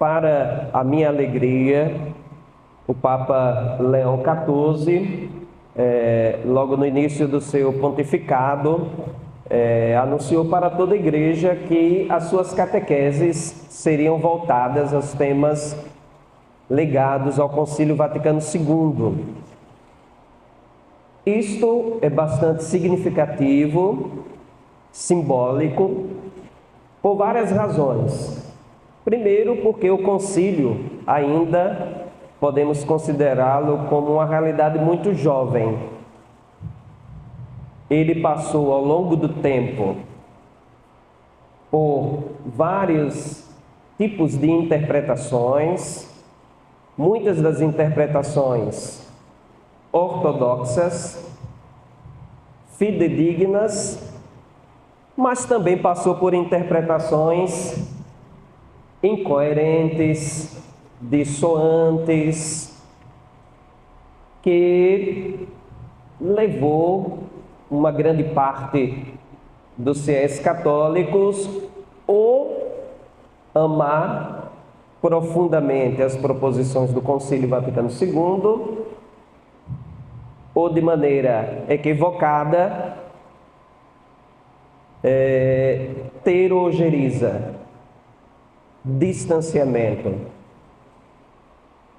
Para a minha alegria, o Papa Leão XIV, logo no início do seu pontificado, anunciou para toda a igreja que as suas catequeses seriam voltadas aos temas ligados ao Concílio Vaticano II. Isto é bastante significativo, simbólico, por várias razões. Primeiro, porque o concílio ainda podemos considerá-lo como uma realidade muito jovem. Ele passou ao longo do tempo por vários tipos de interpretações, muitas das interpretações ortodoxas, fidedignas, mas também passou por interpretações incoerentes, dissoantes, que levou uma grande parte dos fiéis católicos ou amar profundamente as proposições do Concílio Vaticano II, ou de maneira equivocada, ter ojeriza, distanciamento,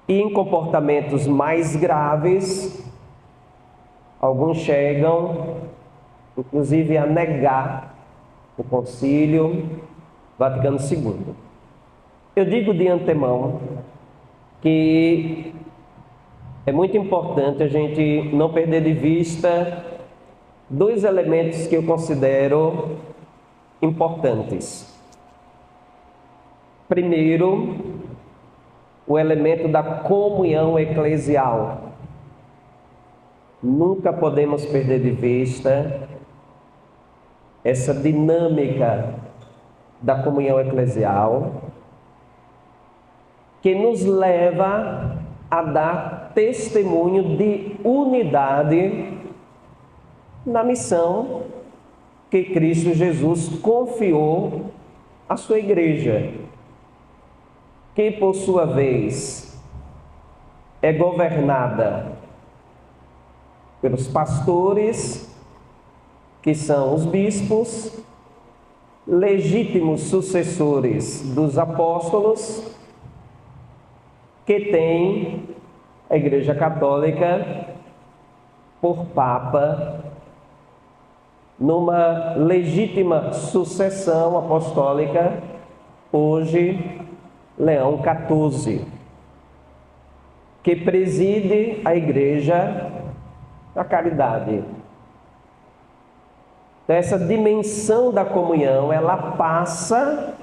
e em comportamentos mais graves, alguns chegam, inclusive, a negar o Concílio Vaticano II. Eu digo de antemão que é muito importante a gente não perder de vista dois elementos que eu considero importantes. Primeiro, o elemento da comunhão eclesial. Nunca podemos perder de vista essa dinâmica da comunhão eclesial, que nos leva a dar testemunho de unidade na missão que Cristo Jesus confiou à sua igreja, que por sua vez é governada pelos pastores, que são os bispos, legítimos sucessores dos apóstolos, que tem a Igreja Católica por Papa, numa legítima sucessão apostólica, hoje Leão XIV, que preside a Igreja da Caridade. Então, essa dimensão da comunhão, ela passa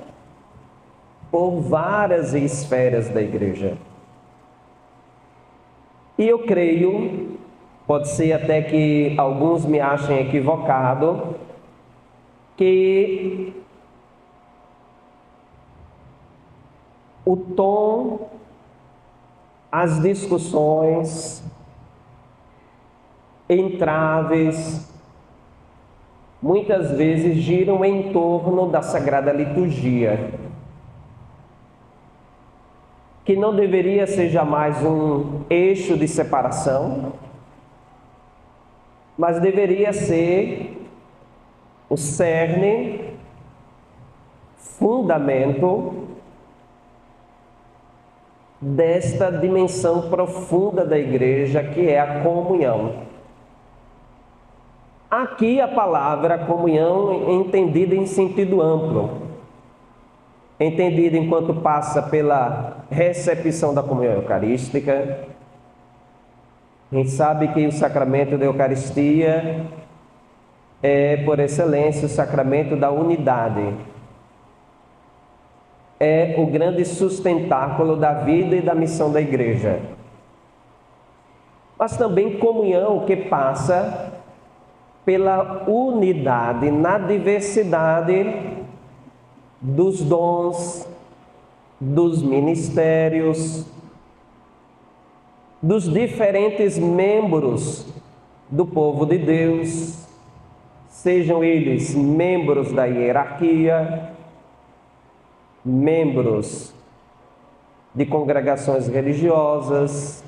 por várias esferas da Igreja. E eu creio, pode ser até que alguns me achem equivocado, que o tom, as discussões, entraves, muitas vezes giram em torno da Sagrada Liturgia, que não deveria ser jamais um eixo de separação, mas deveria ser o cerne, fundamento desta dimensão profunda da igreja, que é a comunhão. Aqui a palavra comunhão é entendida em sentido amplo, entendida enquanto passa pela recepção da comunhão eucarística. A gente sabe que o sacramento da Eucaristia é, por excelência, o sacramento da unidade. É o grande sustentáculo da vida e da missão da igreja. Mas também comunhão que passa pela unidade na diversidade dos dons, dos ministérios, dos diferentes membros do povo de Deus, sejam eles membros da hierarquia, membros de congregações religiosas,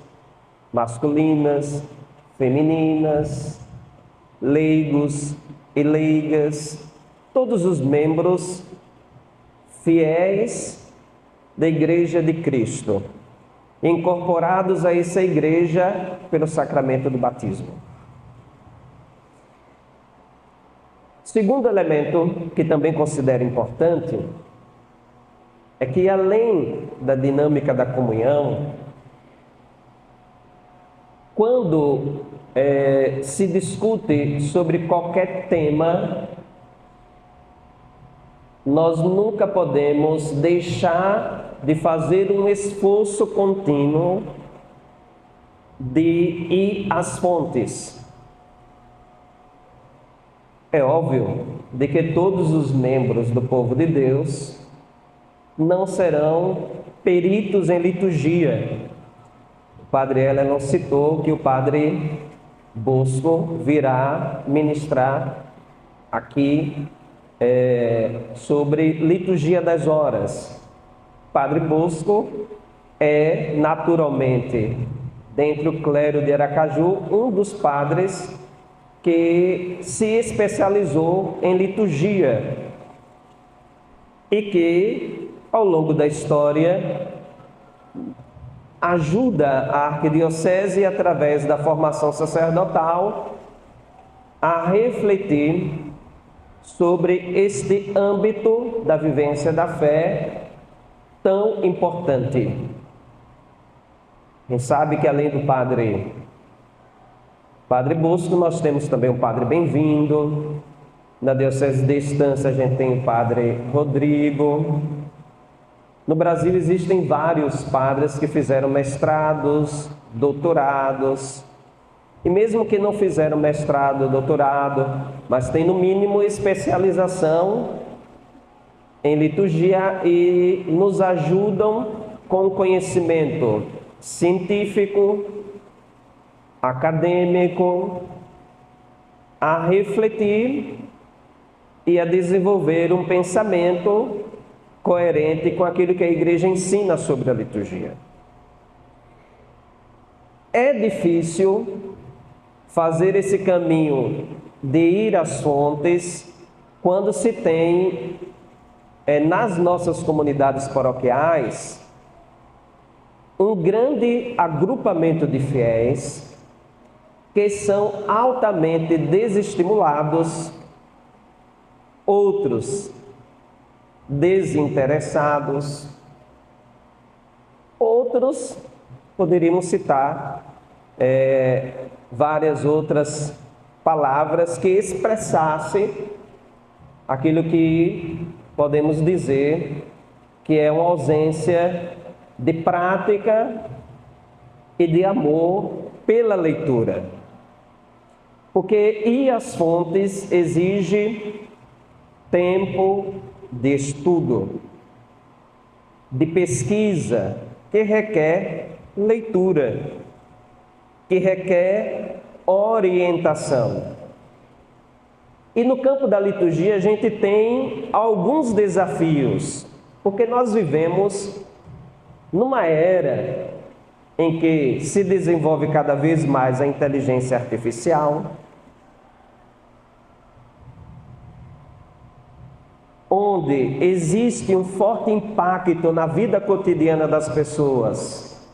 masculinas, femininas, leigos e leigas, todos os membros fiéis da Igreja de Cristo, incorporados a essa igreja pelo sacramento do batismo. Segundo elemento que também considero importante é que, além da dinâmica da comunhão, quando se discute sobre qualquer tema, nós nunca podemos deixar de fazer um esforço contínuo de ir às fontes. É óbvio de que todos os membros do povo de Deus não serão peritos em liturgia. O padre Heller citou que o padre Bosco virá ministrar aqui sobre liturgia das horas. Padre Bosco é, naturalmente, dentre o clero de Aracaju, um dos padres que se especializou em liturgia e que, ao longo da história, ajuda a arquidiocese, através da formação sacerdotal, a refletir sobre este âmbito da vivência da fé tão importante. A gente sabe que, além do Padre Bosco, nós temos também o Padre Bem-vindo. Na Diocese de Estância a gente tem o Padre Rodrigo. No Brasil existem vários padres que fizeram mestrados, doutorados, e mesmo que não fizeram mestrado, doutorado, mas tem no mínimo especialização em liturgia e nos ajudam com conhecimento científico, acadêmico, a refletir e a desenvolver um pensamento coerente com aquilo que a Igreja ensina sobre a liturgia. É difícil fazer esse caminho de ir às fontes quando se tem, nas nossas comunidades paroquiais, um grande agrupamento de fiéis que são altamente desestimulados, outros desinteressados, outros, poderíamos citar várias outras palavras que expressassem aquilo que podemos dizer que é uma ausência de prática e de amor pela leitura. Porque ir às fontes exige tempo de estudo, de pesquisa, que requer leitura, que requer orientação. E no campo da liturgia a gente tem alguns desafios, porque nós vivemos numa era em que se desenvolve cada vez mais a inteligência artificial, onde existe um forte impacto na vida cotidiana das pessoas,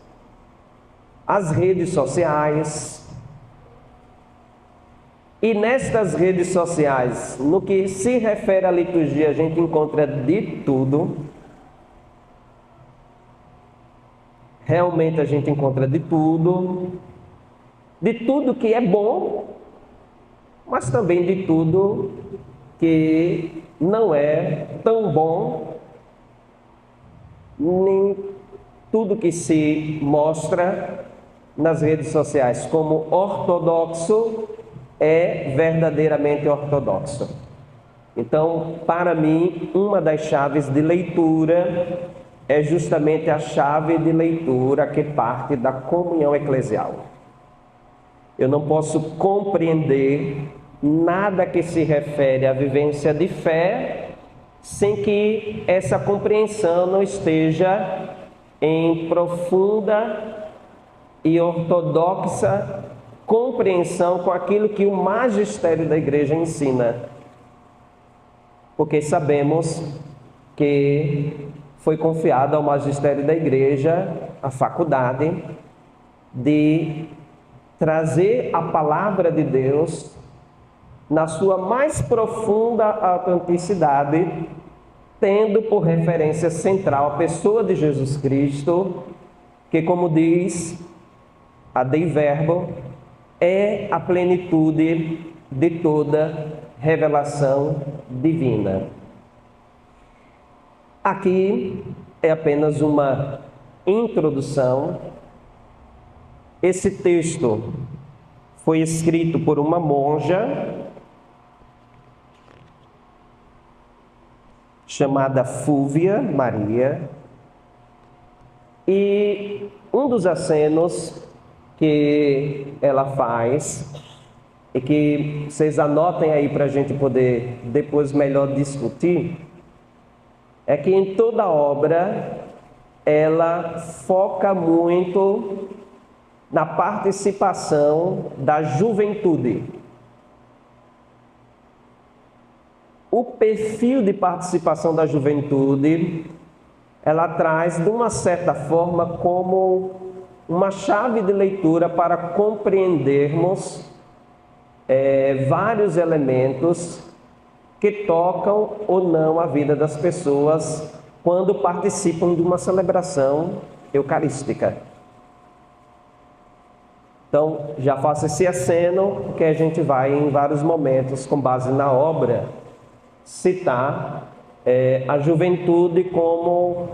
as redes sociais. E nestas redes sociais, no que se refere à liturgia, a gente encontra de tudo. Realmente a gente encontra de tudo que é bom, mas também de tudo que não é tão bom, nem tudo que se mostra nas redes sociais como ortodoxo é verdadeiramente ortodoxo. Então, para mim, uma das chaves de leitura é justamente a chave de leitura que parte da comunhão eclesial. Eu não posso compreender nada que se refere à vivência de fé sem que essa compreensão não esteja em profunda e ortodoxa compreensão com aquilo que o magistério da igreja ensina. Porque sabemos que foi confiado ao magistério da igreja a faculdade de trazer a palavra de Deus na sua mais profunda autenticidade, tendo por referência central a pessoa de Jesus Cristo, que, como diz a Dei Verbo, é a plenitude de toda revelação divina. Aqui é apenas uma introdução. Esse texto foi escrito por uma monja chamada Fúvia Maria, e um dos acenos que ela faz, e que vocês anotem aí para a gente poder depois melhor discutir, é que em toda a obra ela foca muito na participação da juventude. O perfil de participação da juventude, ela traz de uma certa forma como uma chave de leitura para compreendermos vários elementos que tocam ou não a vida das pessoas quando participam de uma celebração eucarística. Então, já faço esse aceno, que a gente vai em vários momentos, com base na obra, citar a juventude como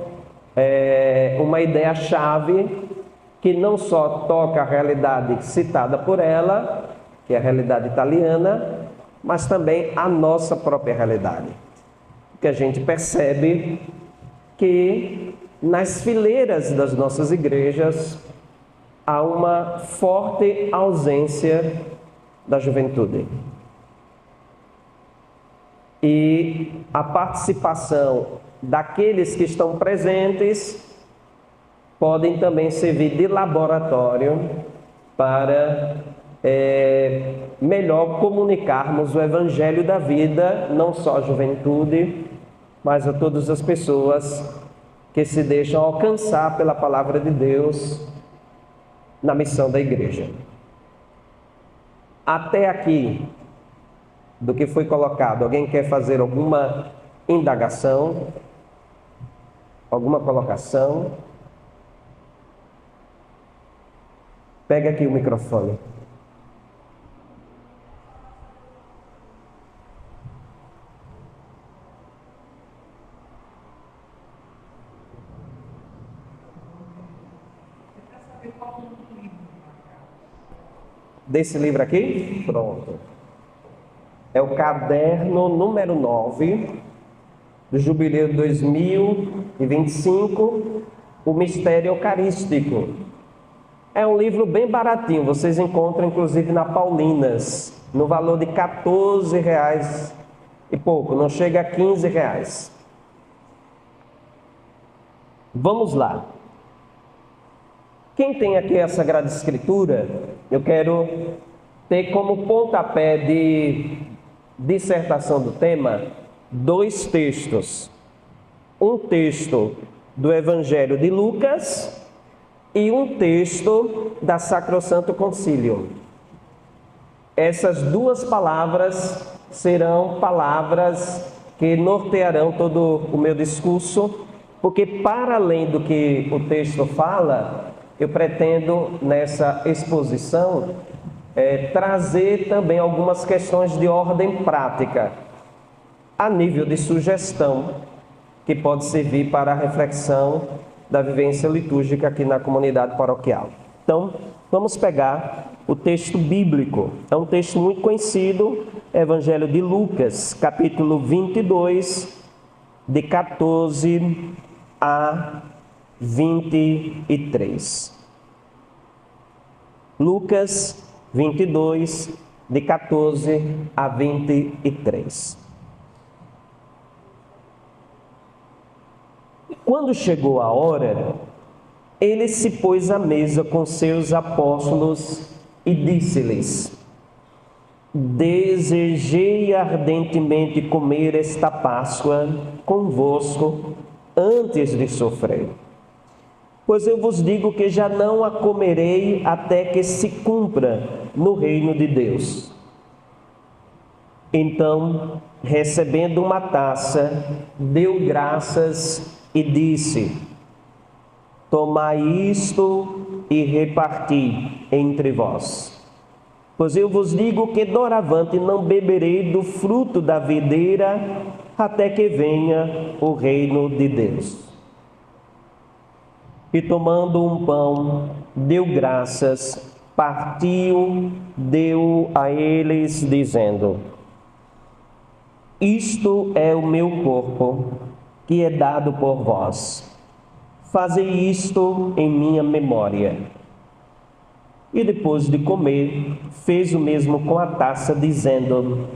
uma ideia-chave que não só toca a realidade citada por ela, que é a realidade italiana, mas também a nossa própria realidade. Porque a gente percebe que nas fileiras das nossas igrejas há uma forte ausência da juventude. E a participação daqueles que estão presentes podem também servir de laboratório para melhor comunicarmos o evangelho da vida, não só à juventude, mas a todas as pessoas que se deixam alcançar pela palavra de Deus na missão da igreja. Até aqui, do que foi colocado, alguém quer fazer alguma indagação? Alguma colocação? Pega aqui o microfone. Desse livro aqui? Pronto. É o caderno número 9 do Jubileu 2025, o Mistério Eucarístico. É um livro bem baratinho, vocês encontram inclusive na Paulinas, no valor de R$14 e pouco, não chega a R$15. Vamos lá. Quem tem aqui a Sagrada Escritura, eu quero ter como pontapé de dissertação do tema 2 textos. Um texto do Evangelho de Lucas e um texto da Sacrosanto Concilium. Essas 2 palavras serão palavras que nortearão todo o meu discurso, porque para além do que o texto fala, eu pretendo nessa exposição trazer também algumas questões de ordem prática, a nível de sugestão, que pode servir para a reflexão da vivência litúrgica aqui na comunidade paroquial. Então, vamos pegar o texto bíblico. É um texto muito conhecido, Evangelho de Lucas, capítulo 22, de 14 a 23. Lucas 22, de 14 a 23. Quando chegou a hora, ele se pôs à mesa com seus apóstolos e disse-lhes: desejei ardentemente comer esta Páscoa convosco antes de sofrer. Pois eu vos digo que já não a comerei até que se cumpra no reino de Deus. Então, recebendo uma taça, deu graças e disse: tomai isto e reparti entre vós. Pois eu vos digo que doravante não beberei do fruto da videira até que venha o reino de Deus. E tomando um pão, deu graças, partiu, deu a eles, dizendo: isto é o meu corpo, que é dado por vós. Fazei isto em minha memória. E depois de comer, fez o mesmo com a taça, dizendo: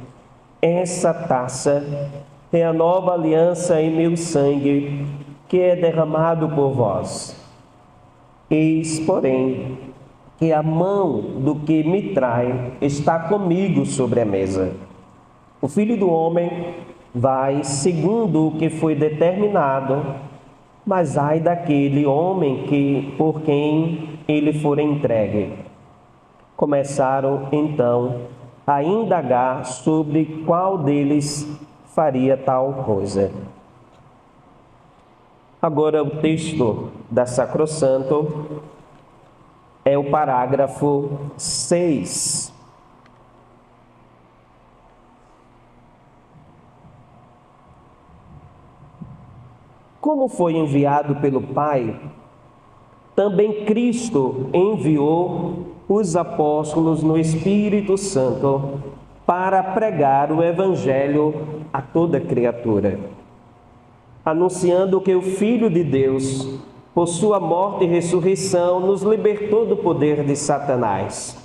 essa taça é a nova aliança em meu sangue, que é derramado por vós. Eis, porém, que a mão do que me trai está comigo sobre a mesa. O Filho do Homem vai segundo o que foi determinado, mas ai daquele homem por quem ele for entregue. Começaram, então, a indagar sobre qual deles faria tal coisa. Agora, o texto da Sacrosanto é o parágrafo 6. Como foi enviado pelo Pai, também Cristo enviou os apóstolos no Espírito Santo para pregar o Evangelho a toda criatura, anunciando que o Filho de Deus, por sua morte e ressurreição, nos libertou do poder de Satanás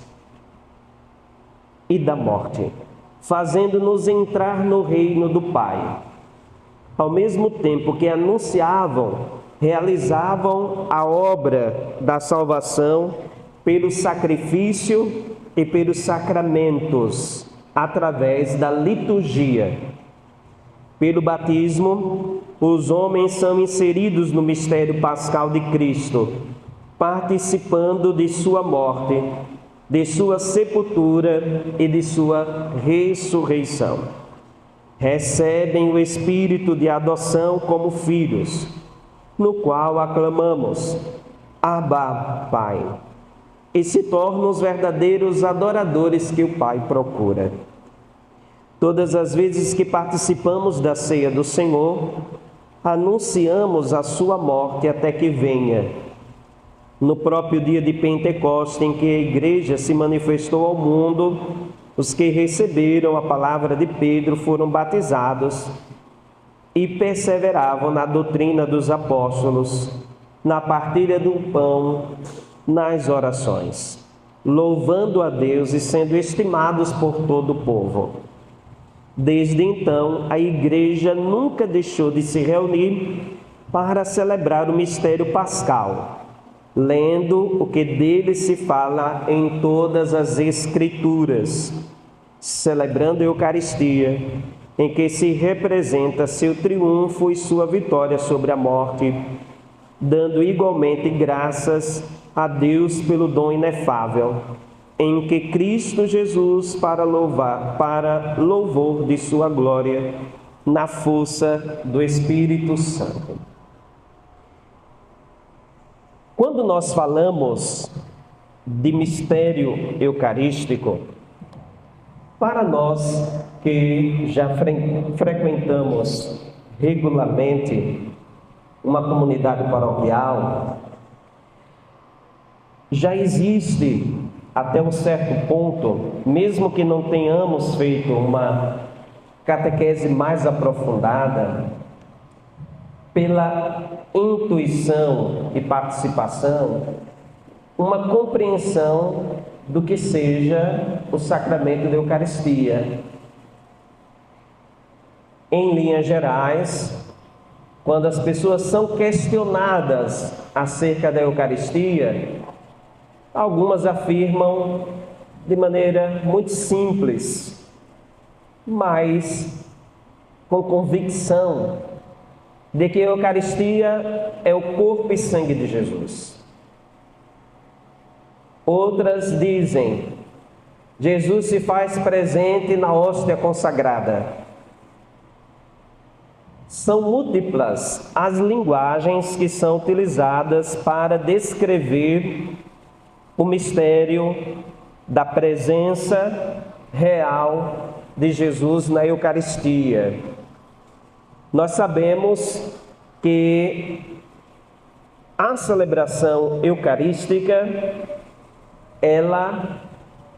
e da morte, fazendo-nos entrar no reino do Pai. Ao mesmo tempo que anunciavam, realizavam a obra da salvação pelo sacrifício e pelos sacramentos, através da liturgia. Pelo batismo, os homens são inseridos no mistério pascal de Cristo, participando de sua morte, de sua sepultura e de sua ressurreição. Recebem o Espírito de adoção como filhos, no qual aclamamos: Abba, Pai, e se tornam os verdadeiros adoradores que o Pai procura. Todas as vezes que participamos da ceia do Senhor, anunciamos a sua morte até que venha. No próprio dia de Pentecostes, em que a Igreja se manifestou ao mundo, os que receberam a palavra de Pedro foram batizados e perseveravam na doutrina dos apóstolos, na partilha do pão, nas orações, louvando a Deus e sendo estimados por todo o povo. Desde então, a Igreja nunca deixou de se reunir para celebrar o mistério pascal, lendo o que dele se fala em todas as Escrituras, celebrando a Eucaristia, em que se representa seu triunfo e sua vitória sobre a morte, dando igualmente graças a Deus pelo dom inefável, em que Cristo Jesus para louvor de sua glória, na força do Espírito Santo. Quando nós falamos de mistério eucarístico, para nós que já frequentamos regularmente uma comunidade paroquial, já existe até um certo ponto, mesmo que não tenhamos feito uma catequese mais aprofundada, pela intuição e participação, uma compreensão do que seja o sacramento da Eucaristia. Em linhas gerais, quando as pessoas são questionadas acerca da Eucaristia, algumas afirmam de maneira muito simples, mas com convicção de que a Eucaristia é o corpo e sangue de Jesus. Outras dizem: Jesus se faz presente na hóstia consagrada. São múltiplas as linguagens que são utilizadas para descrever o mistério da presença real de Jesus na Eucaristia. Nós sabemos que a celebração eucarística, ela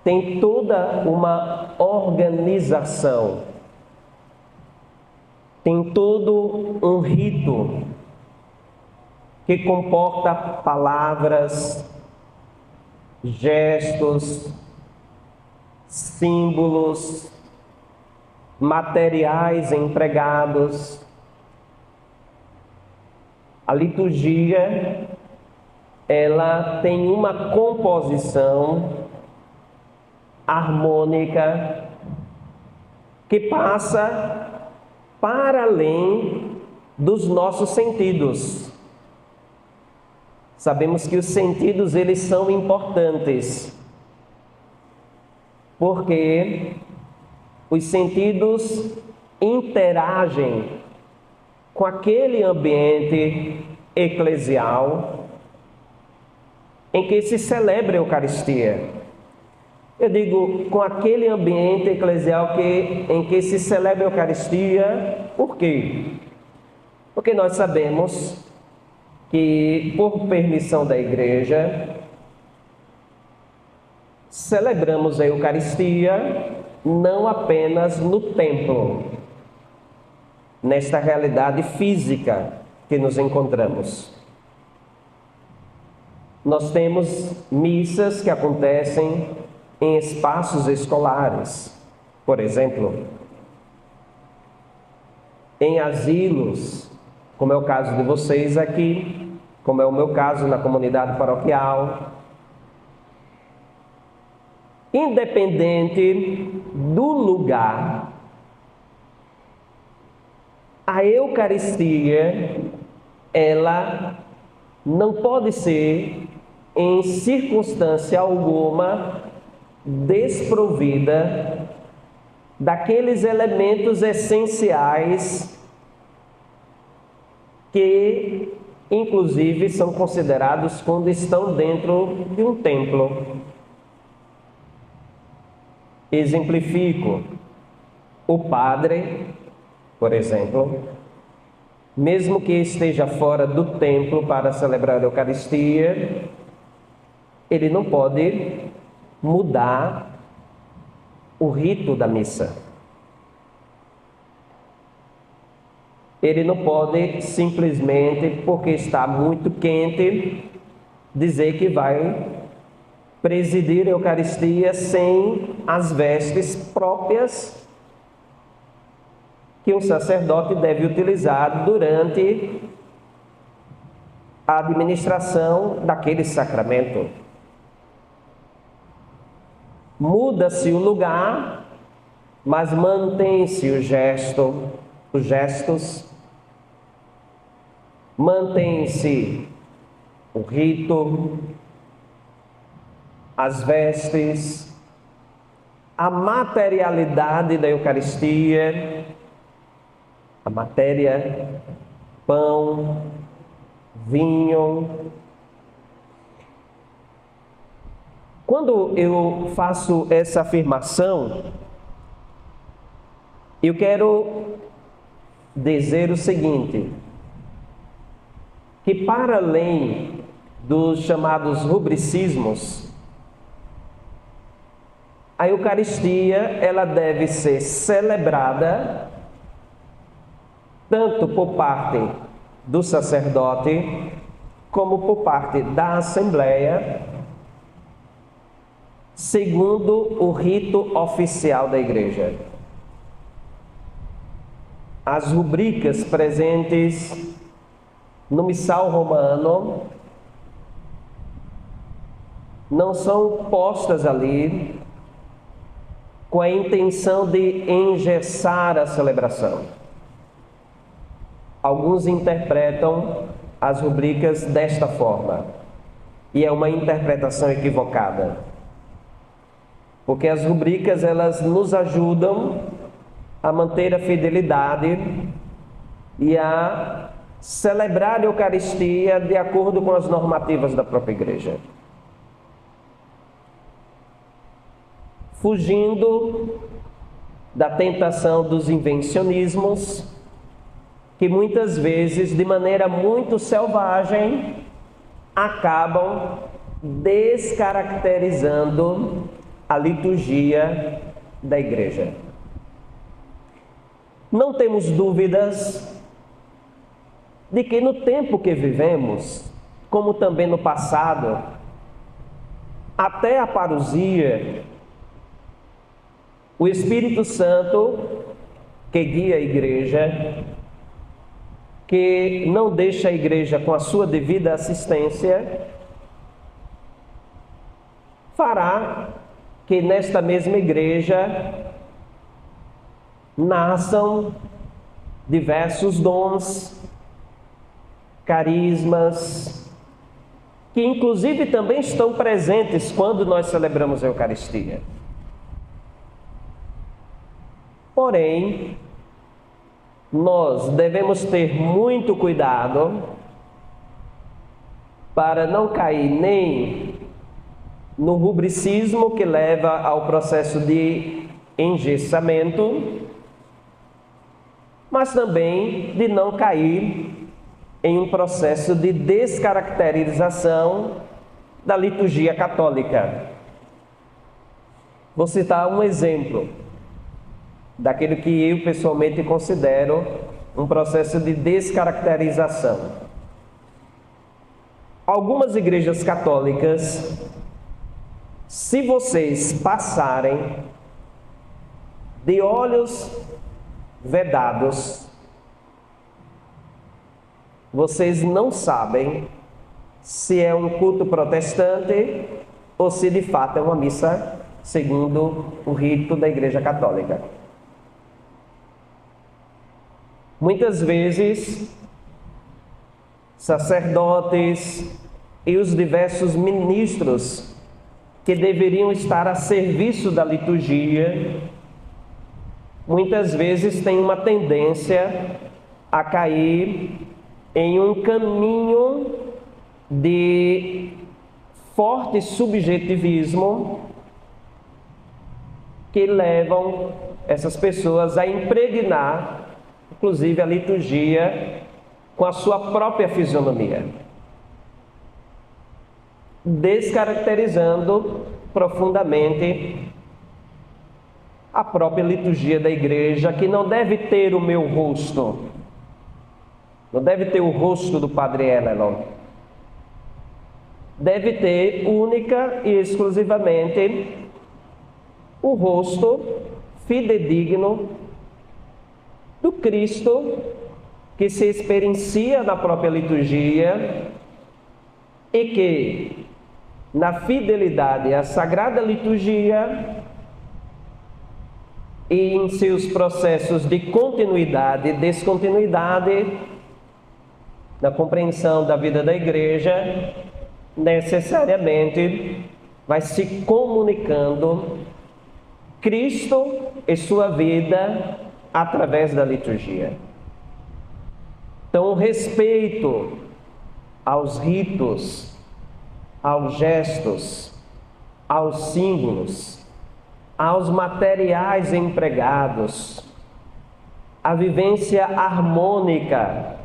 tem toda uma organização, tem todo um rito que comporta palavras, gestos, símbolos, materiais empregados. A liturgia, ela tem uma composição harmônica que passa para além dos nossos sentidos. Sabemos que os sentidos, eles são importantes, porque os sentidos interagem com aquele ambiente eclesial em que se celebra a Eucaristia. Eu digo com aquele ambiente eclesial em que se celebra a Eucaristia, por quê? Porque nós sabemos que, por permissão da Igreja, celebramos a Eucaristia não apenas no templo, nesta realidade física que nos encontramos. Nós temos missas que acontecem em espaços escolares, por exemplo, em asilos, como é o caso de vocês aqui, como é o meu caso na comunidade paroquial. Independente do lugar, a Eucaristia, ela não pode ser, em circunstância alguma, desprovida daqueles elementos essenciais que, inclusive, são considerados quando estão dentro de um templo. Exemplifico: o padre, por exemplo, mesmo que esteja fora do templo para celebrar a Eucaristia, ele não pode mudar o rito da missa. Ele não pode simplesmente, porque está muito quente, dizer que vai presidir a Eucaristia sem as vestes próprias que um sacerdote deve utilizar durante a administração daquele sacramento. Muda-se o lugar, mas mantém-se os gestos, mantém-se o rito, as vestes, a materialidade da Eucaristia, a matéria, pão, vinho. Quando eu faço essa afirmação, eu quero dizer o seguinte: que para além dos chamados rubricismos, a Eucaristia, ela deve ser celebrada tanto por parte do sacerdote como por parte da Assembleia, segundo o rito oficial da Igreja. as rubricas presentes no missal romano não são postas ali com a intenção de engessar a celebração. Alguns interpretam as rubricas desta forma, e é uma interpretação equivocada, porque as rubricas elas nos ajudam a manter a fidelidade e a celebrar a Eucaristia de acordo com as normativas da própria Igreja, fugindo da tentação dos invencionismos, que muitas vezes, de maneira muito selvagem, acabam descaracterizando a liturgia da Igreja. Não temos dúvidas de que no tempo que vivemos, como também no passado, até a parousia, o Espírito Santo, que guia a Igreja, que não deixa a Igreja com a sua devida assistência, fará que nesta mesma Igreja nasçam diversos dons, carismas, que inclusive também estão presentes quando nós celebramos a Eucaristia. Porém, nós devemos ter muito cuidado para não cair nem no rubricismo que leva ao processo de engessamento, mas também de não cair em um processo de descaracterização da liturgia católica. Vou citar um exemplo daquilo que eu pessoalmente considero um processo de descaracterização. Algumas igrejas católicas, se vocês passarem de olhos vedados, vocês não sabem se é um culto protestante ou se de fato é uma missa segundo o rito da Igreja Católica. Muitas vezes, sacerdotes e os diversos ministros que deveriam estar a serviço da liturgia, muitas vezes têm uma tendência a cair em um caminho de forte subjetivismo que levam essas pessoas a impregnar inclusive a liturgia com a sua própria fisionomia, descaracterizando profundamente a própria liturgia da Igreja, que não deve ter o meu rosto, não deve ter o rosto do Padre Elelon, deve ter única e exclusivamente o rosto fidedigno do Cristo que se experiencia na própria liturgia e que, na fidelidade à Sagrada Liturgia e em seus processos de continuidade e descontinuidade, na compreensão da vida da Igreja, necessariamente vai se comunicando Cristo e sua vida através da liturgia. Então, o respeito aos ritos, aos gestos, aos símbolos, aos materiais empregados, a vivência harmônica,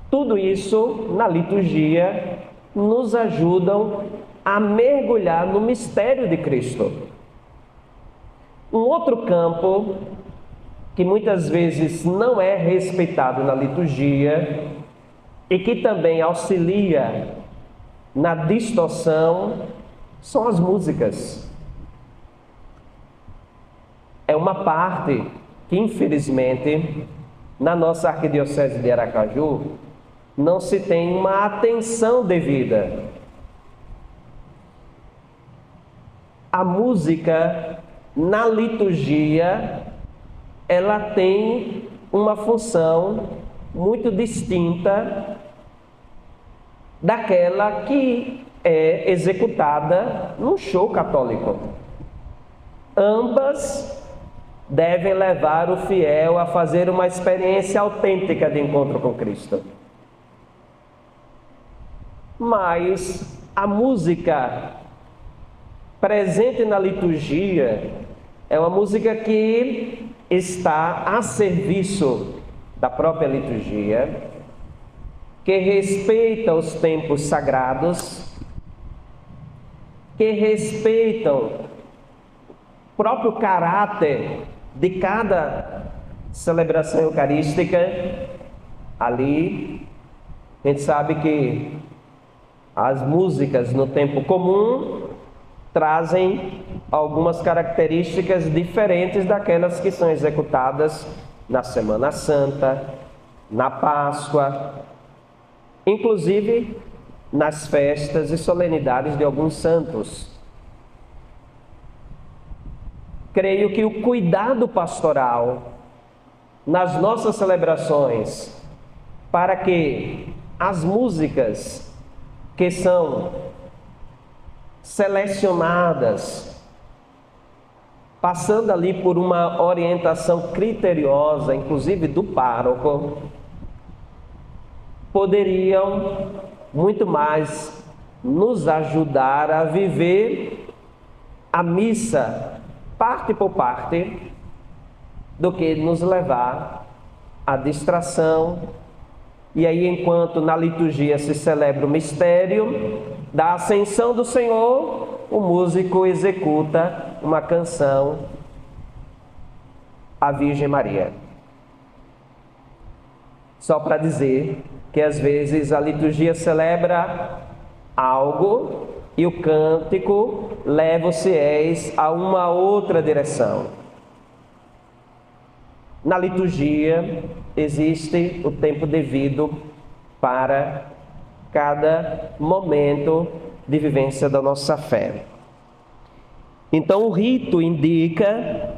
tudo isso na liturgia nos ajudam a mergulhar no mistério de Cristo. Um outro campo que muitas vezes não é respeitado na liturgia e que também auxilia na distorção são as músicas. É uma parte que, infelizmente, na nossa arquidiocese de Aracaju, não se tem uma atenção devida. A música na liturgia, ela tem uma função muito distinta daquela que é executada no show católico. Ambas devem levar o fiel a fazer uma experiência autêntica de encontro com Cristo. Mas a música presente na liturgia é uma música que está a serviço da própria liturgia, que respeita os tempos sagrados, que respeitam o próprio caráter de cada celebração eucarística. Ali, a gente sabe que as músicas no tempo comum trazem algumas características diferentes daquelas que são executadas na Semana Santa, na Páscoa, inclusive nas festas e solenidades de alguns santos. Creio que o cuidado pastoral nas nossas celebrações, para que as músicas que são selecionadas, passando ali por uma orientação criteriosa, inclusive do pároco, poderiam muito mais nos ajudar a viver a missa parte por parte, do que nos levar à distração. E aí, enquanto na liturgia se celebra o mistério da ascensão do Senhor, o músico executa uma canção à Virgem Maria. Só para dizer que às vezes a liturgia celebra algo e o cântico leva os fiéis a uma outra direção. Na liturgia existe o tempo devido para cada momento de vivência da nossa fé. Então o rito indica,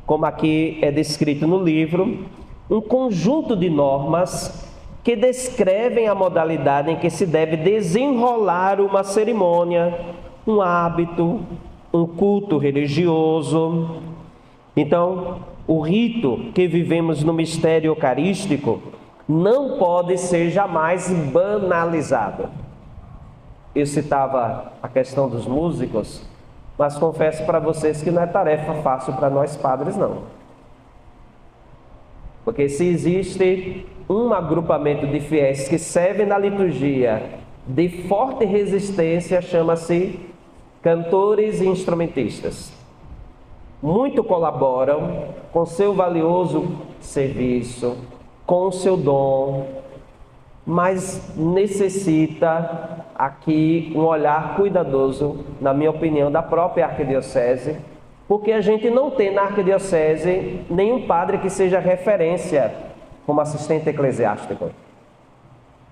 como aqui é descrito no livro, um conjunto de normas que descrevem a modalidade em que se deve desenrolar uma cerimônia, um hábito, um culto religioso. Então, o rito que vivemos no mistério eucarístico não pode ser jamais banalizado. Eu citava a questão dos músicos, mas confesso para vocês que não é tarefa fácil para nós padres, não. Porque se existe um agrupamento de fiéis que servem na liturgia de forte resistência, chama-se cantores e instrumentistas. Muito colaboram com seu valioso serviço, com o seu dom, mas necessita aqui um olhar cuidadoso, na minha opinião, da própria arquidiocese, porque a gente não tem na arquidiocese nenhum padre que seja referência como assistente eclesiástico.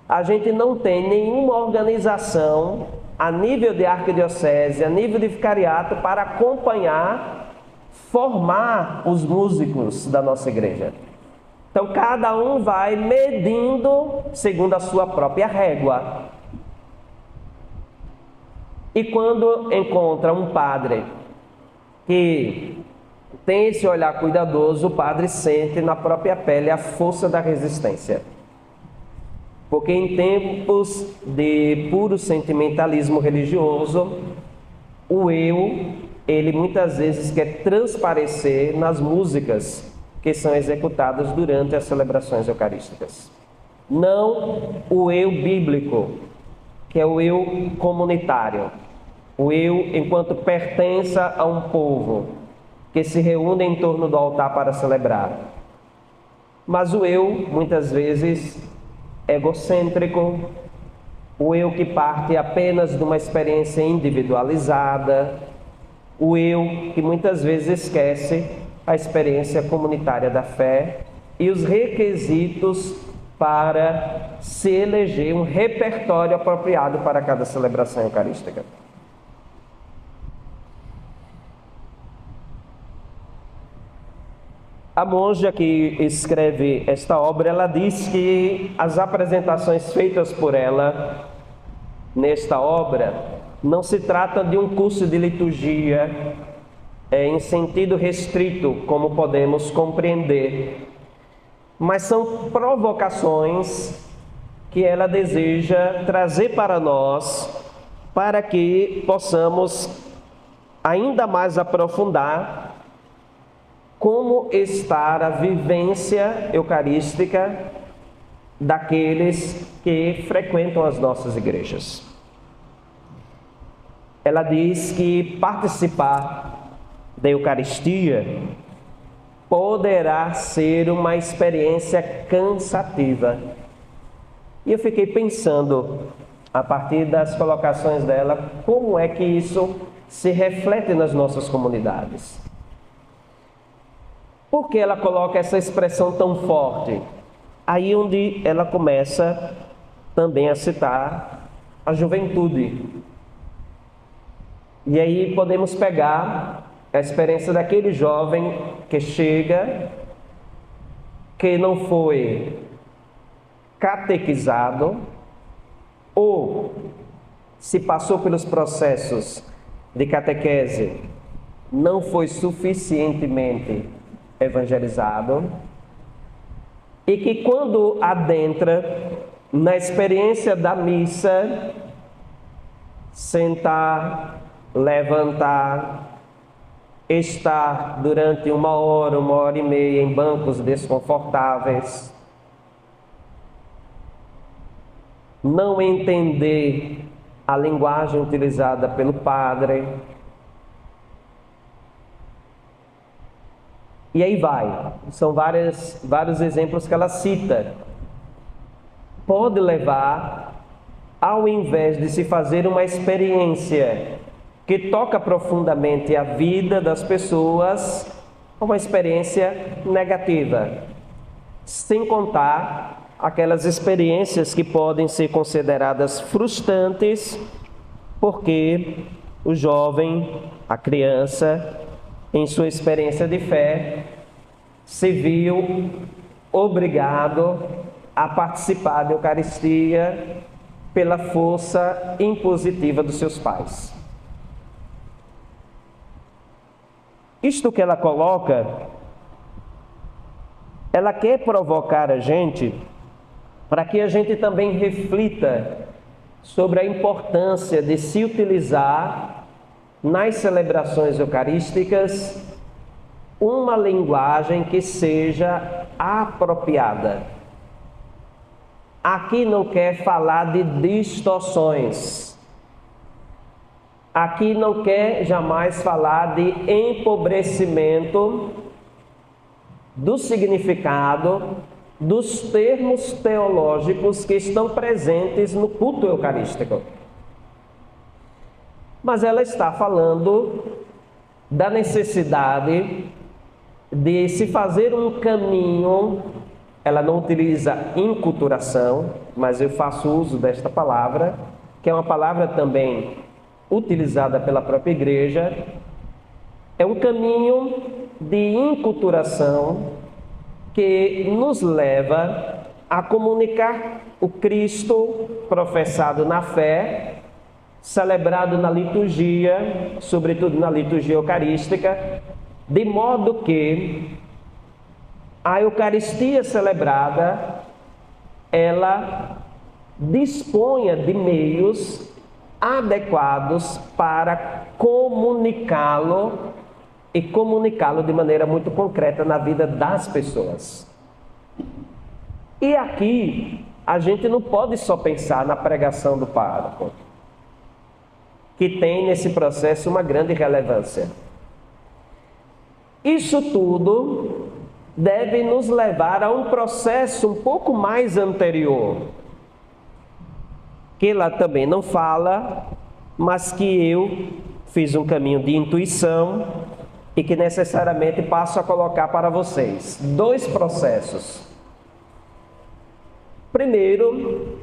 A gente não tem nenhuma organização a nível de arquidiocese, a nível de vicariato, para acompanhar, formar os músicos da nossa igreja. Então cada um vai medindo segundo a sua própria régua. E quando encontra um padre que tem esse olhar cuidadoso, o padre sente na própria pele a força da resistência. Porque em tempos de puro sentimentalismo religioso, o eu, ele muitas vezes quer transparecer nas músicas que são executadas durante as celebrações eucarísticas. Não o eu bíblico, que é o eu comunitário, o eu enquanto pertença a um povo que se reúne em torno do altar para celebrar. Mas o eu, muitas vezes, egocêntrico, o eu que parte apenas de uma experiência individualizada, o eu que muitas vezes esquece a experiência comunitária da fé e os requisitos para se eleger um repertório apropriado para cada celebração eucarística. A monja que escreve esta obra, ela diz que as apresentações feitas por ela nesta obra não se trata de um curso de liturgia em sentido restrito, como podemos compreender, mas são provocações que ela deseja trazer para nós, para que possamos ainda mais aprofundar como está a vivência eucarística daqueles que frequentam as nossas igrejas. Ela diz que participar da Eucaristia poderá ser uma experiência cansativa. E eu fiquei pensando, a partir das colocações dela, como é que isso se reflete nas nossas comunidades. Por que ela coloca essa expressão tão forte? Aí onde ela começa também a citar a juventude. E aí podemos pegar a experiência daquele jovem que chega, que não foi catequizado, ou se passou pelos processos de catequese, não foi suficientemente evangelizado, e que quando adentra na experiência da missa, sentar, levantar, estar durante uma hora e meia em bancos desconfortáveis, não entender a linguagem utilizada pelo padre, e aí vai. São vários exemplos que ela cita. Pode levar, ao invés de se fazer uma experiência que toca profundamente a vida das pessoas, uma experiência negativa, sem contar aquelas experiências que podem ser consideradas frustrantes, porque o jovem, a criança, em sua experiência de fé, se viu obrigado a participar da Eucaristia pela força impositiva dos seus pais. Isto que ela coloca, ela quer provocar a gente para que a gente também reflita sobre a importância de se utilizar nas celebrações eucarísticas uma linguagem que seja apropriada. Aqui não quer falar de distorções. Aqui não quer jamais falar de empobrecimento do significado dos termos teológicos que estão presentes no culto eucarístico. Mas ela está falando da necessidade de se fazer um caminho. Ela não utiliza inculturação, mas eu faço uso desta palavra, que é uma palavra também utilizada pela própria igreja. É um caminho de inculturação que nos leva a comunicar o Cristo professado na fé, celebrado na liturgia, sobretudo na liturgia eucarística, de modo que a Eucaristia celebrada, ela disponha de meios adequados para comunicá-lo e comunicá-lo de maneira muito concreta na vida das pessoas. E aqui, a gente não pode só pensar na pregação do pároco, que tem nesse processo uma grande relevância. Isso tudo deve nos levar a um processo um pouco mais anterior, que ela também não fala, mas que eu fiz um caminho de intuição, e que necessariamente passo a colocar para vocês. 2 processos. Primeiro,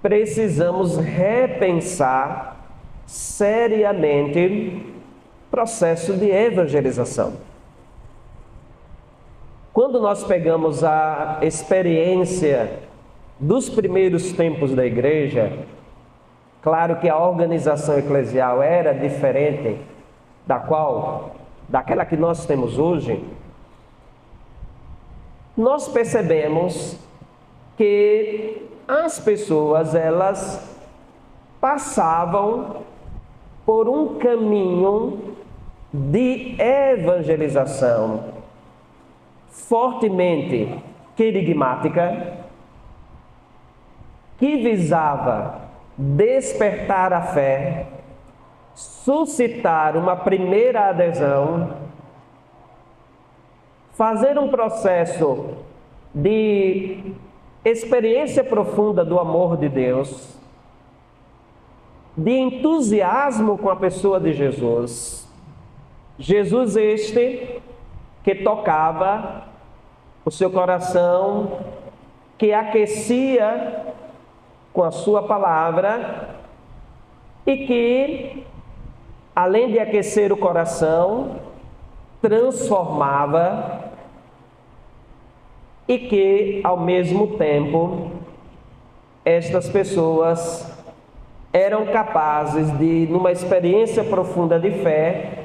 precisamos repensar seriamente o processo de evangelização. Quando nós pegamos a experiência dos primeiros tempos da igreja, claro que a organização eclesial era diferente daquela que nós temos hoje. Nós percebemos que as pessoas, elas passavam por um caminho de evangelização fortemente querigmática, que visava despertar a fé, suscitar uma primeira adesão, fazer um processo de experiência profunda do amor de Deus, de entusiasmo com a pessoa de Jesus. Jesus este que tocava o seu coração, que aquecia com a sua palavra e que, além de aquecer o coração, transformava e que, ao mesmo tempo, estas pessoas eram capazes de, numa experiência profunda de fé,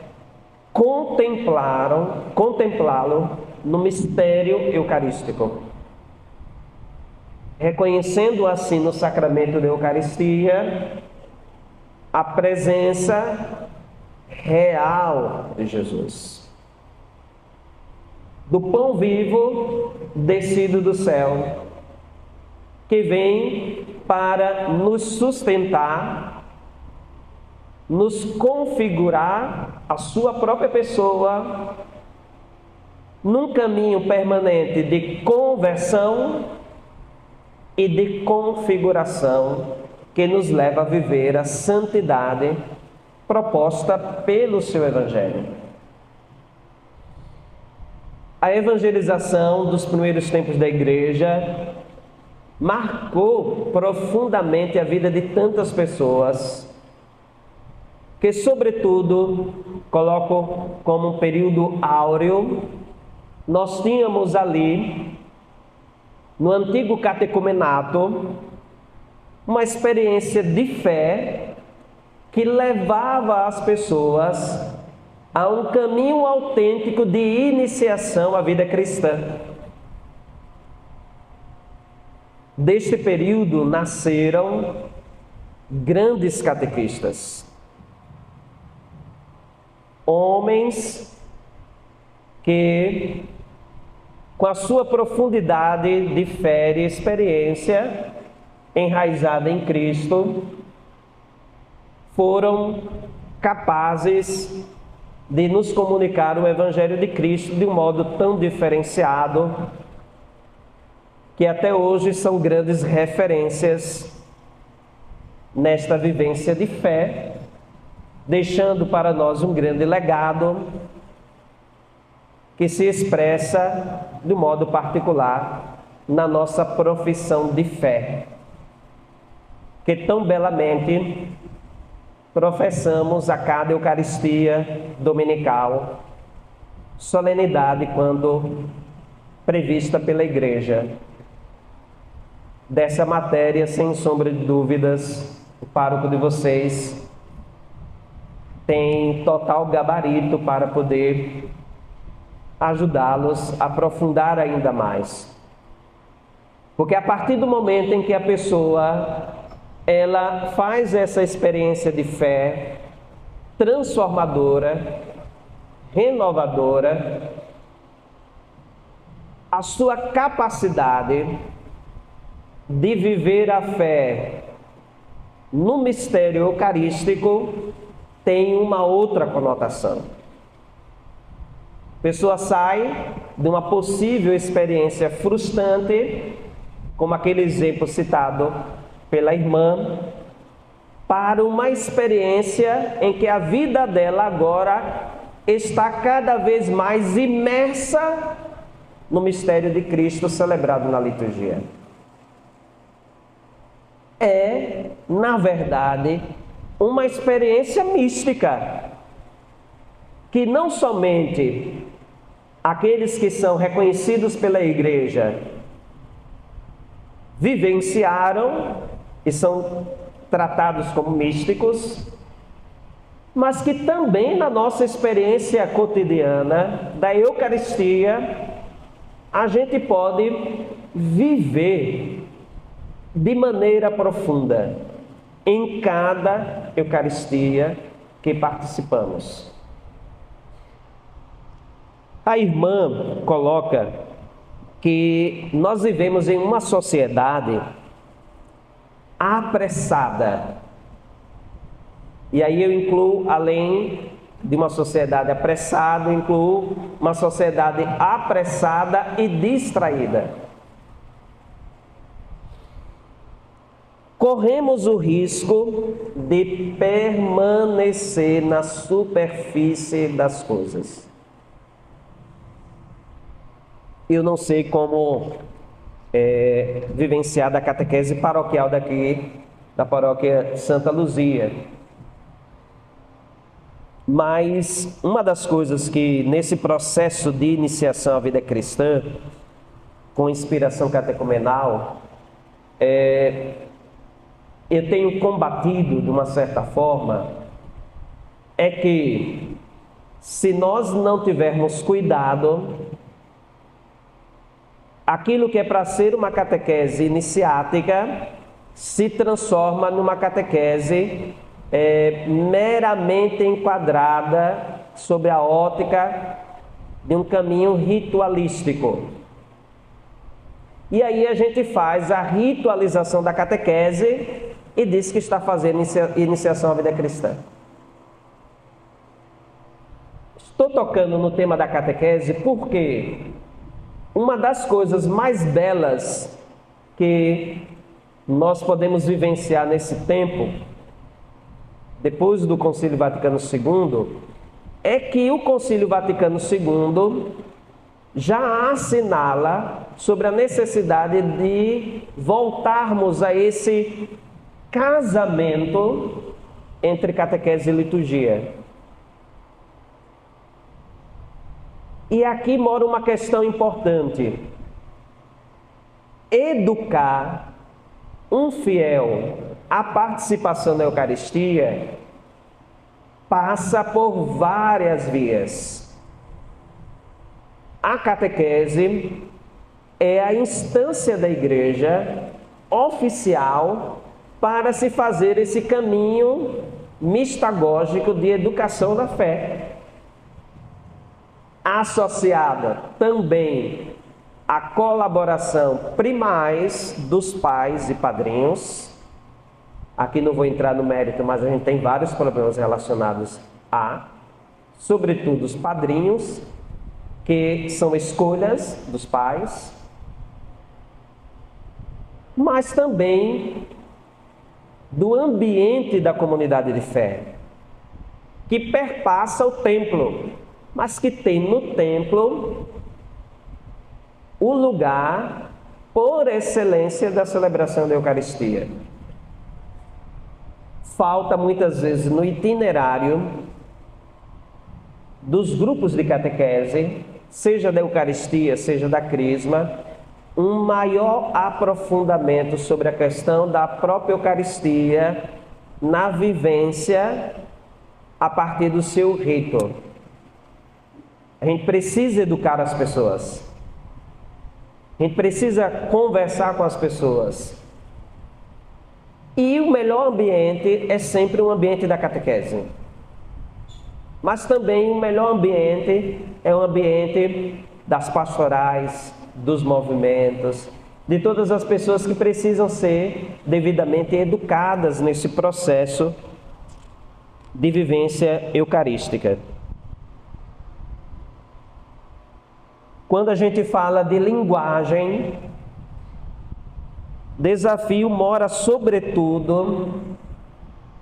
contemplá-lo no mistério eucarístico, reconhecendo assim no sacramento da Eucaristia a presença real de Jesus, do pão vivo descido do céu, que vem para nos sustentar, nos configurar a sua própria pessoa num caminho permanente de conversão e de configuração que nos leva a viver a santidade proposta pelo seu Evangelho. A evangelização dos primeiros tempos da igreja marcou profundamente a vida de tantas pessoas, que sobretudo coloco como um período áureo. Nós tínhamos ali, no antigo catecumenato, uma experiência de fé que levava as pessoas a um caminho autêntico de iniciação à vida cristã. Deste período nasceram grandes catequistas, homens que, com a sua profundidade de fé e experiência enraizada em Cristo, foram capazes de nos comunicar o Evangelho de Cristo de um modo tão diferenciado, que até hoje são grandes referências nesta vivência de fé, deixando para nós um grande legado que se expressa de modo particular na nossa profissão de fé, que tão belamente professamos a cada Eucaristia dominical, solenidade quando prevista pela Igreja. Dessa matéria, sem sombra de dúvidas, o pároco de vocês tem total gabarito para poder ajudá-los a aprofundar ainda mais. Porque a partir do momento em que a pessoa ela faz essa experiência de fé transformadora, renovadora, a sua capacidade de viver a fé no mistério eucarístico tem uma outra conotação. A pessoa sai de uma possível experiência frustrante, como aquele exemplo citado pela irmã, para uma experiência em que a vida dela agora está cada vez mais imersa no mistério de Cristo celebrado na liturgia. É, na verdade, uma experiência mística, que não somente aqueles que são reconhecidos pela igreja vivenciaram e são tratados como místicos, mas que também na nossa experiência cotidiana da Eucaristia, a gente pode viver de maneira profunda em cada Eucaristia que participamos. A irmã coloca que nós vivemos em uma sociedade apressada. E aí eu incluo, além de uma sociedade apressada, incluo uma sociedade apressada e distraída. Corremos o risco de permanecer na superfície das coisas. Eu não sei como vivenciar da catequese paroquial daqui, da paróquia Santa Luzia. Mas uma das coisas que nesse processo de iniciação à vida cristã, com inspiração catecumenal, eu tenho combatido de uma certa forma, é que se nós não tivermos cuidado, aquilo que é para ser uma catequese iniciática se transforma numa catequese meramente enquadrada sob a ótica de um caminho ritualístico. E aí a gente faz a ritualização da catequese e diz que está fazendo iniciação à vida cristã. Estou tocando no tema da catequese porque uma das coisas mais belas que nós podemos vivenciar nesse tempo, depois do Concílio Vaticano II, é que o Concílio Vaticano II já assinala sobre a necessidade de voltarmos a esse casamento entre catequese e liturgia. E aqui mora uma questão importante. Educar um fiel à participação na Eucaristia passa por várias vias. A catequese é a instância da igreja oficial para se fazer esse caminho mistagógico de educação da fé, associada também à colaboração primaz dos pais e padrinhos. Aqui não vou entrar no mérito, mas a gente tem vários problemas relacionados a, sobretudo, os padrinhos, que são escolhas dos pais, mas também do ambiente da comunidade de fé, que perpassa o templo, mas que tem no templo o lugar por excelência da celebração da Eucaristia. Falta muitas vezes no itinerário dos grupos de catequese, seja da Eucaristia, seja da Crisma, um maior aprofundamento sobre a questão da própria Eucaristia na vivência a partir do seu rito. A gente precisa educar as pessoas. A gente precisa conversar com as pessoas. E o melhor ambiente é sempre um ambiente da catequese. Mas também o melhor ambiente é o ambiente das pastorais, dos movimentos, de todas as pessoas que precisam ser devidamente educadas nesse processo de vivência eucarística. Quando a gente fala de linguagem, desafio mora sobretudo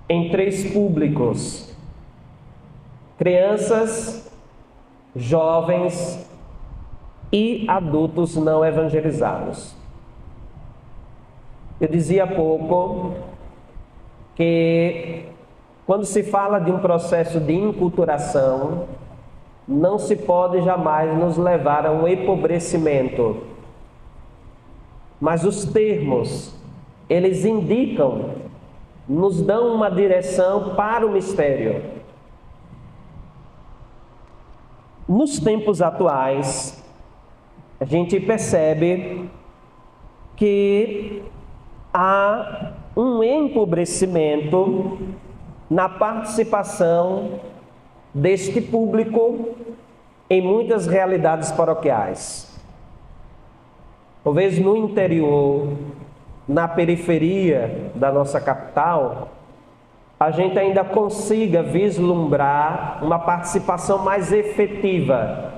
em três públicos: crianças, jovens e adultos não evangelizados. Eu dizia há pouco que quando se fala de um processo de enculturação, não se pode jamais nos levar a um empobrecimento. Mas os termos, eles indicam, nos dão uma direção para o mistério. Nos tempos atuais, a gente percebe que há um empobrecimento na participação deste público em muitas realidades paroquiais. Talvez no interior, na periferia da nossa capital, a gente ainda consiga vislumbrar uma participação mais efetiva,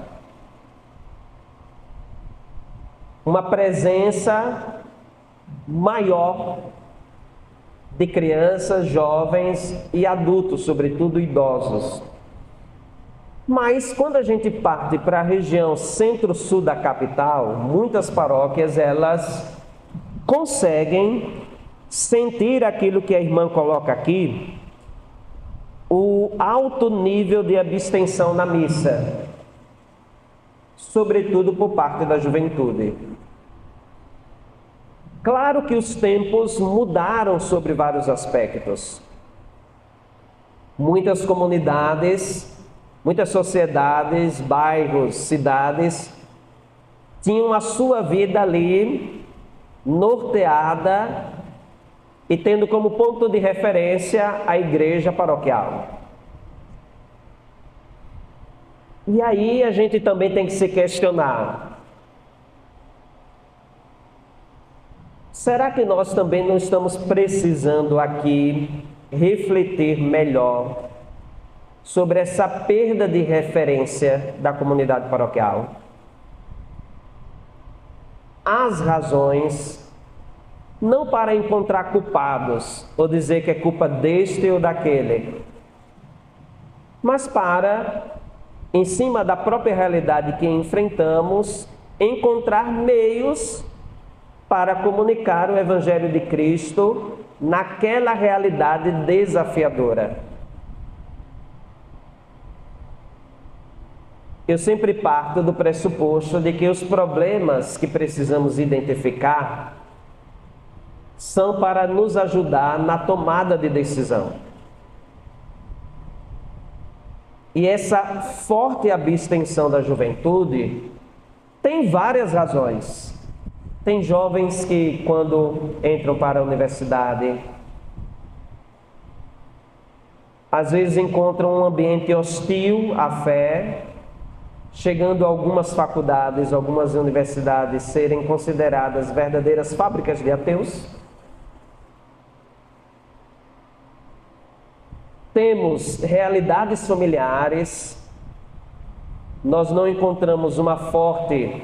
uma presença maior de crianças, jovens e adultos, sobretudo idosos. Mas quando a gente parte para a região centro-sul da capital, muitas paróquias, elas conseguem sentir aquilo que a irmã coloca aqui, o alto nível de abstenção na missa, sobretudo por parte da juventude. Claro que os tempos mudaram sobre vários aspectos. Muitas comunidades, muitas sociedades, bairros, cidades, tinham a sua vida ali norteada e tendo como ponto de referência a igreja paroquial. E aí a gente também tem que se questionar: será que nós também não estamos precisando aqui refletir melhor sobre essa perda de referência da comunidade paroquial? As razões, não para encontrar culpados ou dizer que é culpa deste ou daquele, mas para, em cima da própria realidade que enfrentamos, encontrar meios para comunicar o Evangelho de Cristo naquela realidade desafiadora. Eu sempre parto do pressuposto de que os problemas que precisamos identificar são para nos ajudar na tomada de decisão. E essa forte abstenção da juventude tem várias razões. Tem jovens que, quando entram para a universidade, às vezes encontram um ambiente hostil à fé, chegando a algumas faculdades, algumas universidades serem consideradas verdadeiras fábricas de ateus. Temos realidades familiares, nós não encontramos uma forte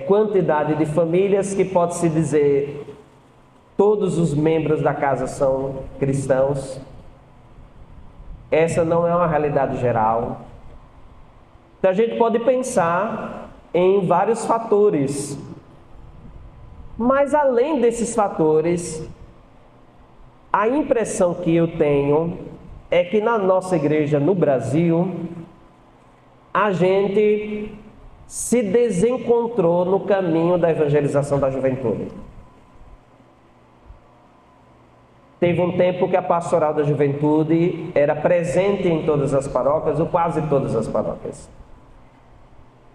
quantidade de famílias que pode-se dizer todos os membros da casa são cristãos. Essa não é uma realidade geral. Então a gente pode pensar em vários fatores, mas além desses fatores, a impressão que eu tenho é que na nossa igreja no Brasil, a gente se desencontrou no caminho da evangelização da juventude. Teve um tempo que a pastoral da juventude era presente em todas as paróquias, ou quase todas as paróquias.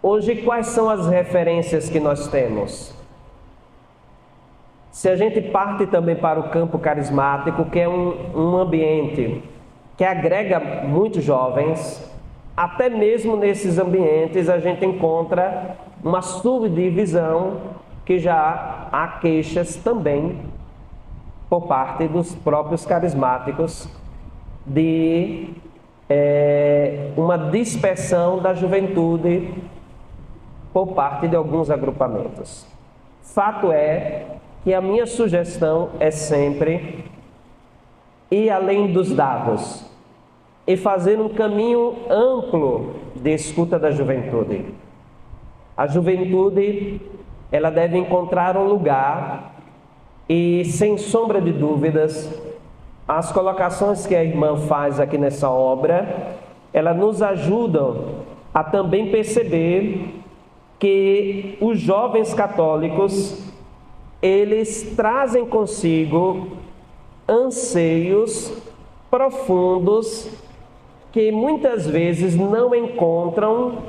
Hoje, quais são as referências que nós temos? Se a gente parte também para o campo carismático, que é um ambiente que agrega muitos jovens, até mesmo nesses ambientes a gente encontra uma subdivisão que já há queixas também por parte dos próprios carismáticos de uma dispersão da juventude por parte de alguns agrupamentos. Fato é que a minha sugestão é sempre ir além dos dados e fazer um caminho amplo de escuta da juventude. A juventude, ela deve encontrar um lugar e, sem sombra de dúvidas, as colocações que a irmã faz aqui nessa obra, elas nos ajudam a também perceber que os jovens católicos, eles trazem consigo anseios profundos que muitas vezes não encontram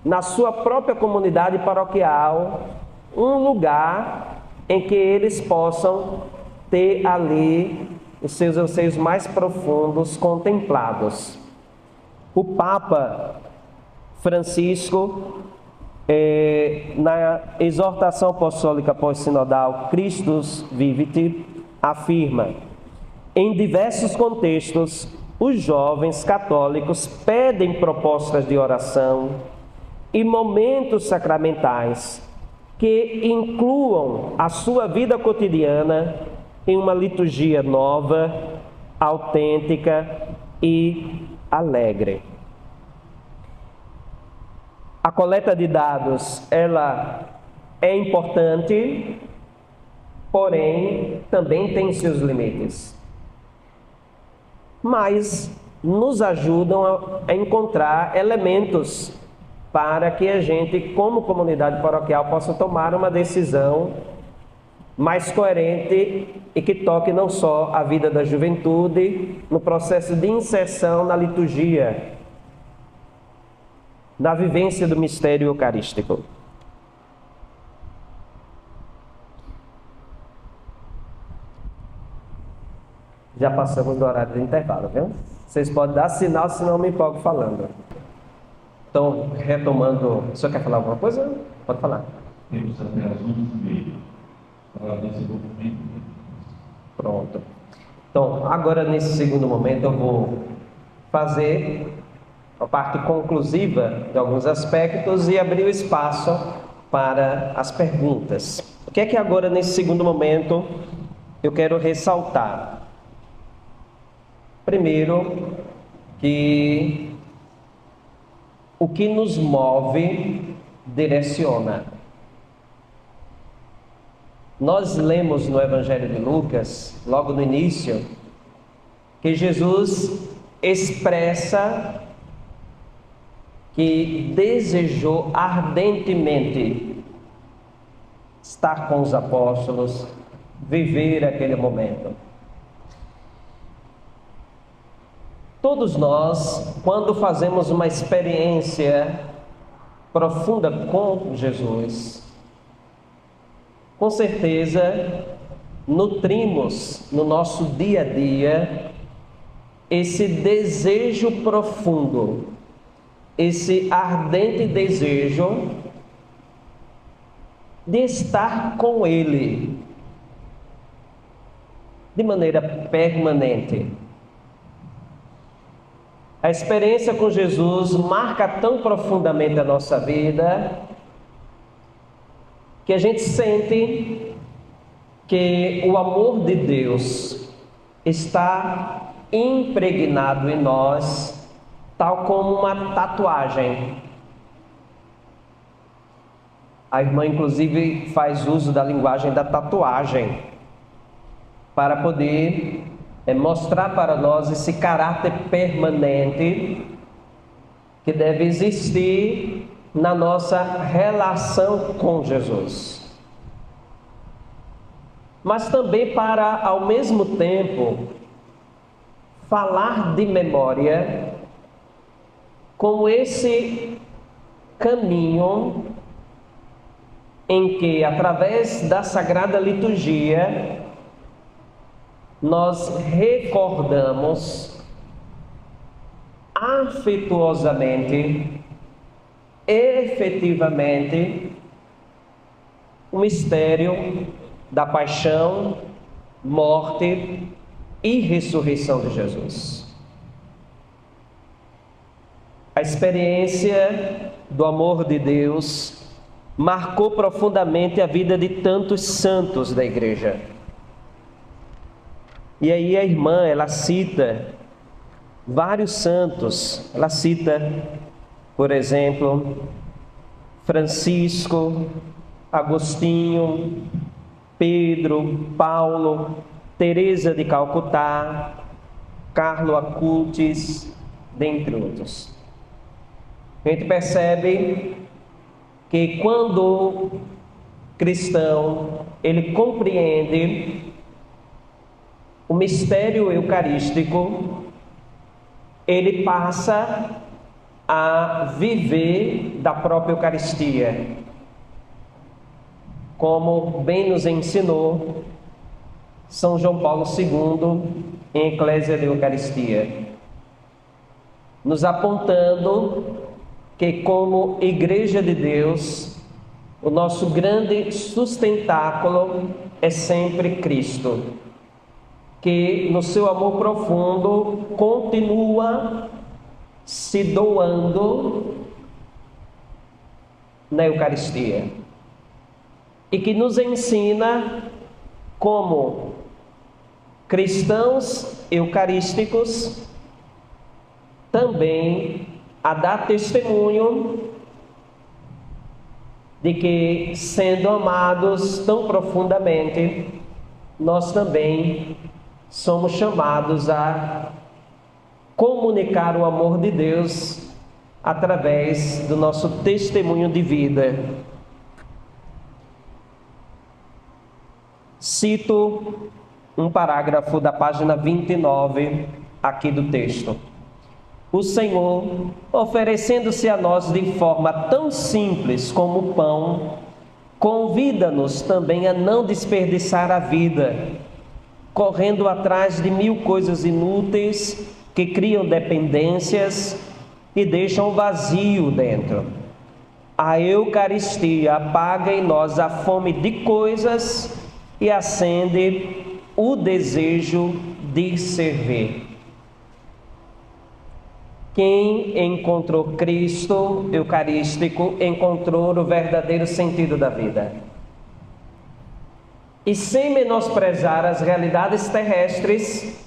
na sua própria comunidade paroquial um lugar em que eles possam ter ali os seus anseios mais profundos contemplados. O Papa Francisco, na exortação apostólica pós-sinodal Christus Vivit, afirma: em diversos contextos, os jovens católicos pedem propostas de oração e momentos sacramentais que incluam a sua vida cotidiana em uma liturgia nova, autêntica e alegre. A coleta de dados, ela é importante, porém também tem seus limites. Mas nos ajudam a encontrar elementos para que a gente, como comunidade paroquial, possa tomar uma decisão mais coerente e que toque não só a vida da juventude no processo de inserção na liturgia, na vivência do mistério eucarístico. Já passamos do horário do intervalo, viu? Vocês podem dar sinal, senão eu me empolgo falando. Então, retomando... O senhor quer falar alguma coisa? Pode falar. Temos até as 11h30 para desse documento. Pronto. Então, agora nesse segundo momento eu vou fazer a parte conclusiva de alguns aspectos e abrir o espaço para as perguntas. O que é que agora nesse segundo momento eu quero ressaltar? Primeiro, que o que nos move direciona. Nós lemos no Evangelho de Lucas, logo no início, que Jesus expressa que desejou ardentemente estar com os apóstolos, viver aquele momento. Todos nós, quando fazemos uma experiência profunda com Jesus, com certeza nutrimos no nosso dia a dia esse desejo profundo, esse ardente desejo de estar com Ele de maneira permanente. A experiência com Jesus marca tão profundamente a nossa vida que a gente sente que o amor de Deus está impregnado em nós, tal como uma tatuagem. A irmã, inclusive, faz uso da linguagem da tatuagem para poder mostrar para nós esse caráter permanente que deve existir na nossa relação com Jesus. Mas também para, ao mesmo tempo, falar de memória como esse caminho em que, através da Sagrada Liturgia, nós recordamos afetuosamente, efetivamente, o mistério da paixão, morte e ressurreição de Jesus. A experiência do amor de Deus marcou profundamente a vida de tantos santos da igreja. E aí a irmã, ela cita vários santos, ela cita por exemplo, Francisco, Agostinho, Pedro, Paulo, Teresa de Calcutá, Carlo Acutis, dentre outros. A gente percebe que quando o cristão ele compreende o mistério eucarístico, ele passa a viver da própria Eucaristia, como bem nos ensinou São João Paulo II em Eclésia de Eucaristia, nos apontando que, como Igreja de Deus, o nosso grande sustentáculo é sempre Cristo, que no seu amor profundo continua se doando na Eucaristia e que nos ensina como cristãos eucarísticos também a dar testemunho de que, sendo amados tão profundamente, nós também somos chamados a comunicar o amor de Deus através do nosso testemunho de vida. Cito um parágrafo da página 29 aqui do texto. O Senhor, oferecendo-se a nós de forma tão simples como o pão, convida-nos também a não desperdiçar a vida, correndo atrás de mil coisas inúteis que criam dependências e deixam vazio dentro. A Eucaristia apaga em nós a fome de coisas e acende o desejo de servir. Quem encontrou Cristo eucarístico encontrou o verdadeiro sentido da vida. E sem menosprezar as realidades terrestres,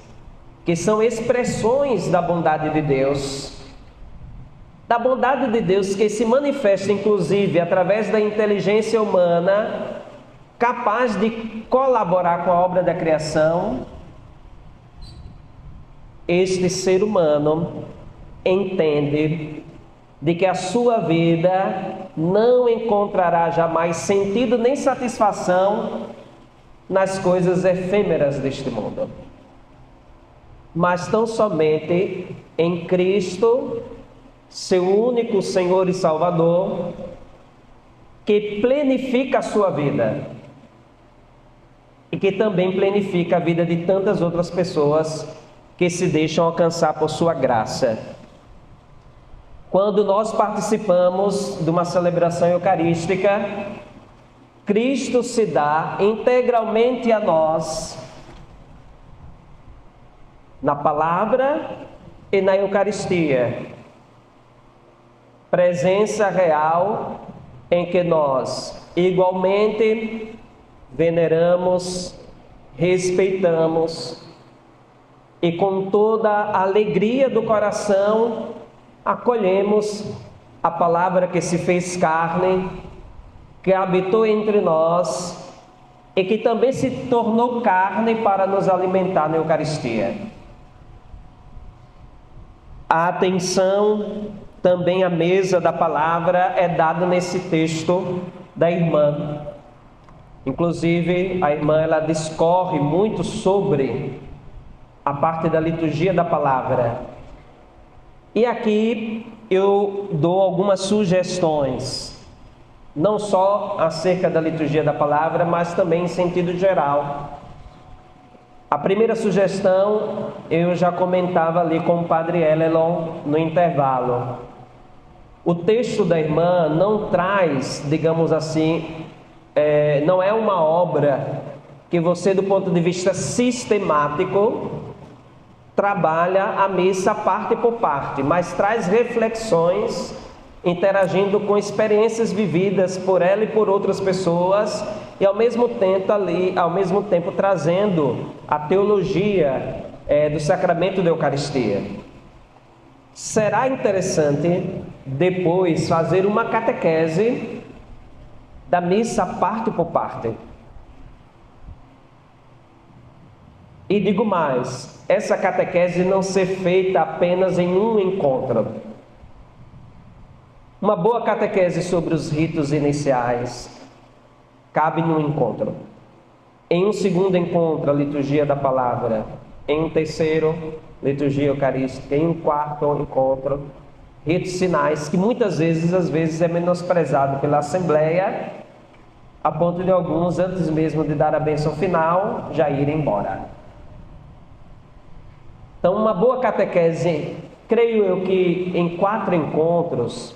que são expressões da bondade de Deus, que se manifesta inclusive através da inteligência humana, capaz de colaborar com a obra da criação, este ser humano entende de que a sua vida não encontrará jamais sentido nem satisfação nas coisas efêmeras deste mundo, mas tão somente em Cristo, seu único Senhor e Salvador, que plenifica a sua vida e que também plenifica a vida de tantas outras pessoas que se deixam alcançar por sua graça. Quando nós participamos de uma celebração eucarística, Cristo se dá integralmente a nós, na palavra e na Eucaristia. Presença real em que nós igualmente veneramos, respeitamos e com toda a alegria do coração acolhemos a palavra que se fez carne, que habitou entre nós e que também se tornou carne para nos alimentar na Eucaristia. A atenção também à mesa da palavra é dada nesse texto da irmã. Inclusive, a irmã ela discorre muito sobre a parte da liturgia da palavra. E aqui eu dou algumas sugestões, não só acerca da liturgia da palavra, mas também em sentido geral. A primeira sugestão eu já comentava ali com o Padre Elelon no intervalo. O texto da irmã não traz, digamos assim, não é uma obra que você, do ponto de vista sistemático, trabalha a missa parte por parte, mas traz reflexões, interagindo com experiências vividas por ela e por outras pessoas, e ao mesmo tempo trazendo a teologia do sacramento da Eucaristia. será interessante depois fazer uma catequese da missa parte por parte. E digo mais, essa catequese não ser feita apenas em um encontro. Uma boa catequese sobre os ritos iniciais cabe num encontro. Em um segundo encontro, a liturgia da palavra. Em um terceiro, liturgia eucarística. Em um quarto encontro, ritos sinais, que muitas vezes é menosprezado pela Assembleia, a ponto de alguns, antes mesmo de dar a bênção final, já irem embora. Então, uma boa catequese, creio eu que em 4 encontros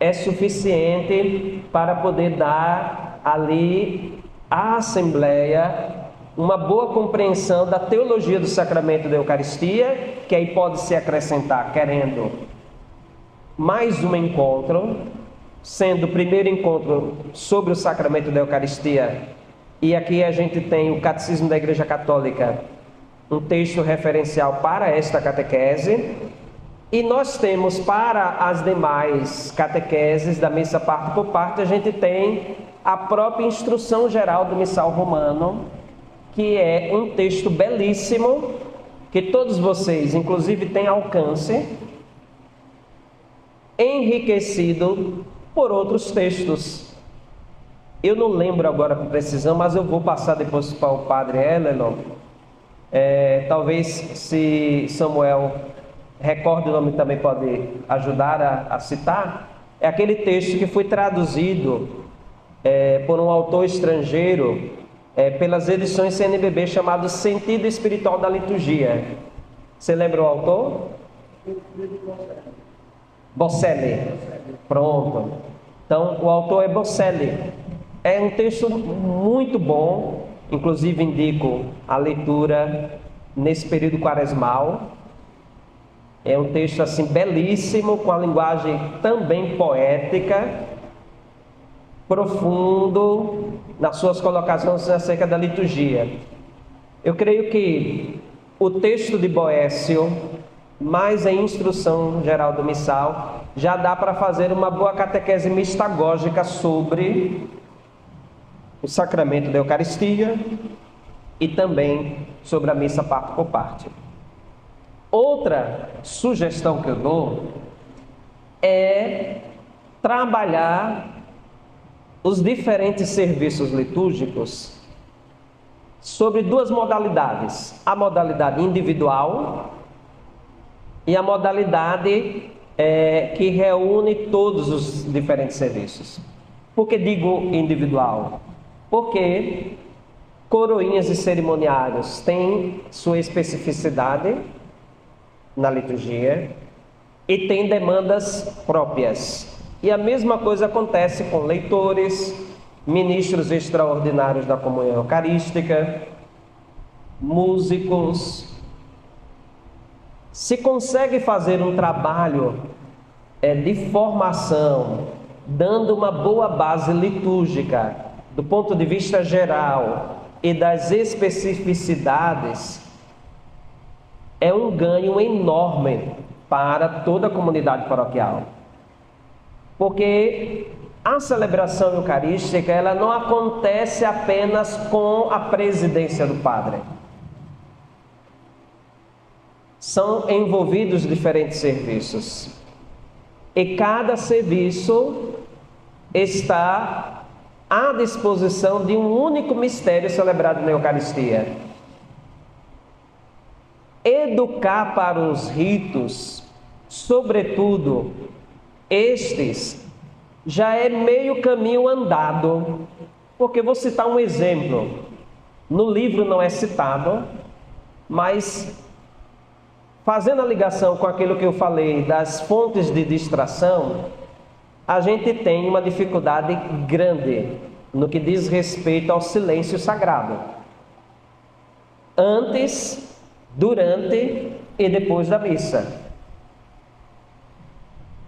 é suficiente para poder dar ali à Assembleia uma boa compreensão da teologia do sacramento da Eucaristia, que aí pode se acrescentar, querendo, mais um encontro, sendo o primeiro encontro sobre o sacramento da Eucaristia, e aqui a gente tem o Catecismo da Igreja Católica, um texto referencial para esta catequese, e nós temos para as demais catequeses da missa parte por parte, a gente tem a própria Instrução Geral do Missal Romano, que é um texto belíssimo, que todos vocês, inclusive, têm alcance, enriquecido por outros textos. Eu não lembro agora com precisão, mas eu vou passar depois para o padre Eleanor. Talvez, se Samuel recorde o nome, também pode ajudar a citar. É aquele texto que foi traduzido por um autor estrangeiro pelas edições CNBB, chamado Sentido Espiritual da Liturgia. Você lembra o autor? Bocelli. Pronto. Então, o autor é Bocelli. É um texto muito bom, inclusive indico a leitura nesse período quaresmal. É um texto assim belíssimo, com a linguagem também poética, profundo nas suas colocações acerca da liturgia. Eu creio que o texto de Boécio, mais a Instrução Geral do Missal, já dá para fazer uma boa catequese mistagógica sobre o sacramento da Eucaristia e também sobre a missa parte por parte. Outra sugestão que eu dou é trabalhar os diferentes serviços litúrgicos sobre 2 modalidades: a modalidade individual e a modalidade que reúne todos os diferentes serviços. Por que digo individual? Porque coroinhas e cerimoniários têm sua especificidade na liturgia e têm demandas próprias. E a mesma coisa acontece com leitores, ministros extraordinários da comunhão eucarística, músicos. Se consegue fazer um trabalho de formação, dando uma boa base litúrgica do ponto de vista geral e das especificidades, é um ganho enorme para toda a comunidade paroquial. Porque a celebração eucarística, ela não acontece apenas com a presidência do padre. São envolvidos diferentes serviços. E cada serviço está à disposição de um único mistério celebrado na Eucaristia. Educar para os ritos, sobretudo estes, já é meio caminho andado. Porque vou citar um exemplo. No livro não é citado, mas fazendo a ligação com aquilo que eu falei das fontes de distração, a gente tem uma dificuldade grande no que diz respeito ao silêncio sagrado. Antes, durante e depois da missa.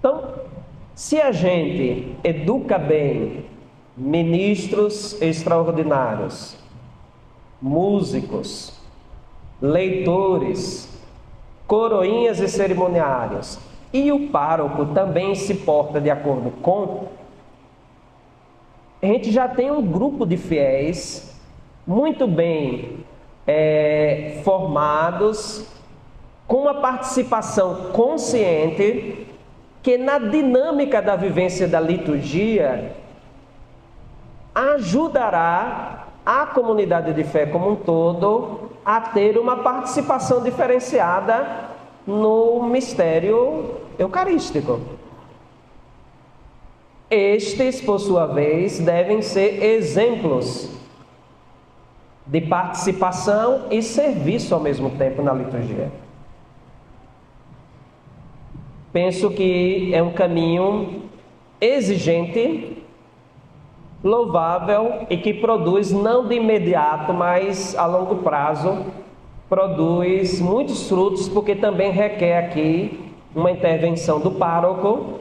Então, se a gente educa bem ministros extraordinários, músicos, leitores, coroinhas e cerimoniários, e o pároco também se porta de acordo com, a gente já tem um grupo de fiéis muito bem formados, com uma participação consciente, que na dinâmica da vivência da liturgia ajudará a comunidade de fé como um todo a ter uma participação diferenciada no mistério eucarístico. Estes, por sua vez, devem ser exemplos de participação e serviço ao mesmo tempo na liturgia. Penso que é um caminho exigente, louvável e que produz, não de imediato, mas a longo prazo, produz muitos frutos, porque também requer aqui uma intervenção do pároco,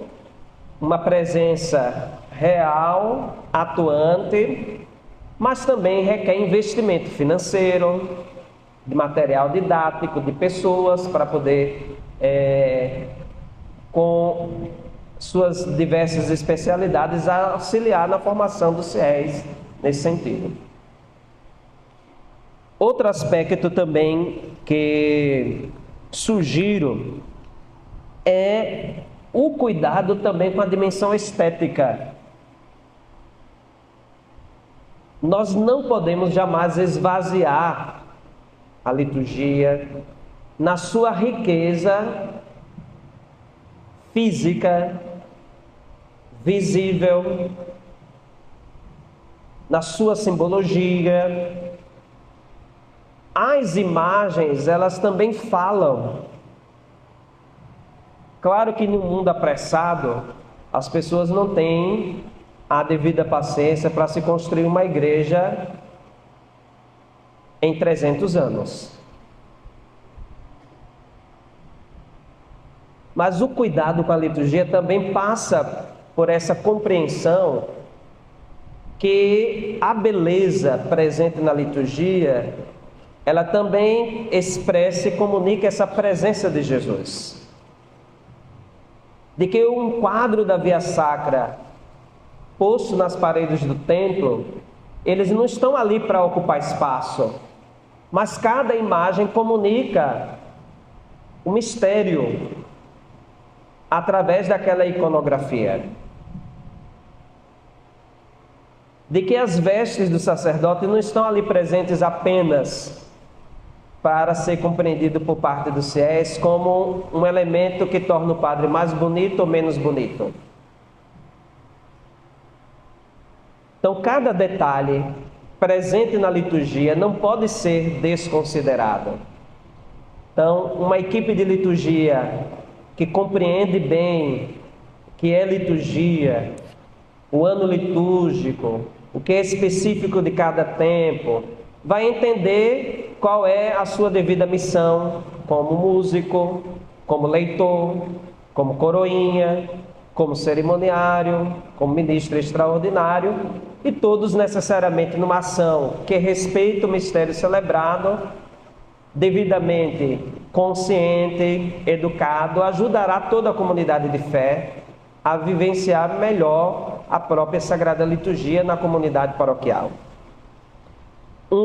uma presença real, atuante, mas também requer investimento financeiro, de material didático, de pessoas para poder, com suas diversas especialidades, auxiliar na formação dos fiéis nesse sentido. Outro aspecto também que sugiro é o cuidado também com a dimensão estética. Nós não podemos jamais esvaziar a liturgia na sua riqueza física, visível, na sua simbologia. As imagens, elas também falam. Claro que no mundo apressado, as pessoas não têm a devida paciência para se construir uma igreja em 300 anos. Mas o cuidado com a liturgia também passa por essa compreensão que a beleza presente na liturgia, ela também expressa e comunica essa presença de Jesus. De que um quadro da Via Sacra posto nas paredes do templo, eles não estão ali para ocupar espaço, mas cada imagem comunica o mistério através daquela iconografia. De que as vestes do sacerdote não estão ali presentes apenas para ser compreendido por parte dos fiéis como um elemento que torna o padre mais bonito ou menos bonito. Então, cada detalhe presente na liturgia não pode ser desconsiderado. Então, uma equipe de liturgia que compreende bem o que é liturgia, o ano litúrgico, o que é específico de cada tempo, vai entender qual é a sua devida missão como músico, como leitor, como coroinha, como cerimoniário, como ministro extraordinário, e todos necessariamente numa ação que respeita o mistério celebrado, devidamente consciente, educado, ajudará toda a comunidade de fé a vivenciar melhor a própria Sagrada Liturgia na comunidade paroquial. Um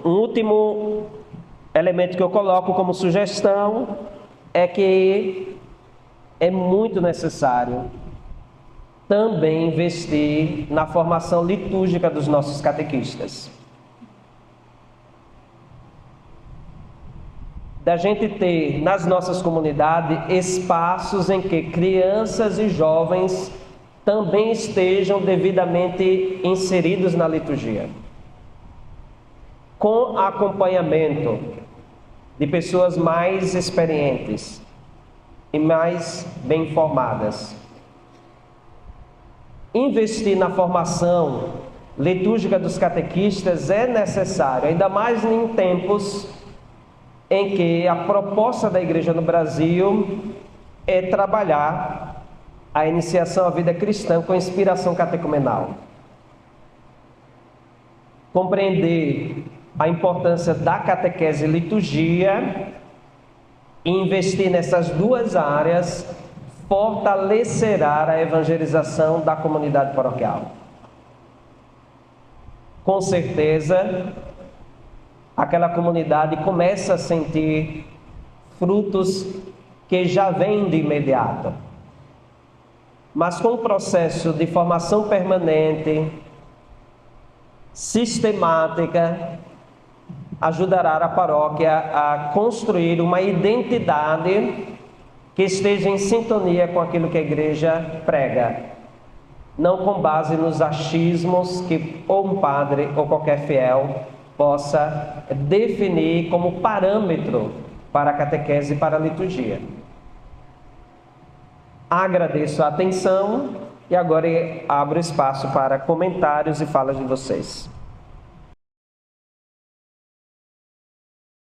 último elemento que eu coloco como sugestão é que é muito necessário também investir na formação litúrgica dos nossos catequistas. Da gente ter nas nossas comunidades espaços em que crianças e jovens também estejam devidamente inseridos na liturgia, com acompanhamento de pessoas mais experientes e mais bem informadas. Investir na formação litúrgica dos catequistas é necessário, ainda mais em tempos em que a proposta da Igreja no Brasil é trabalhar a iniciação à vida cristã com inspiração catecumenal. Compreender a importância da catequese e liturgia investir nessas duas áreas fortalecerá a evangelização da comunidade paroquial. Com certeza, aquela comunidade começa a sentir frutos que já vêm de imediato. Mas com o processo de formação permanente, sistemática, ajudará a paróquia a construir uma identidade que esteja em sintonia com aquilo que a igreja prega, não com base nos achismos que ou um padre ou qualquer fiel possa definir como parâmetro para a catequese e para a liturgia. Agradeço a atenção e agora abro espaço para comentários e falas de vocês.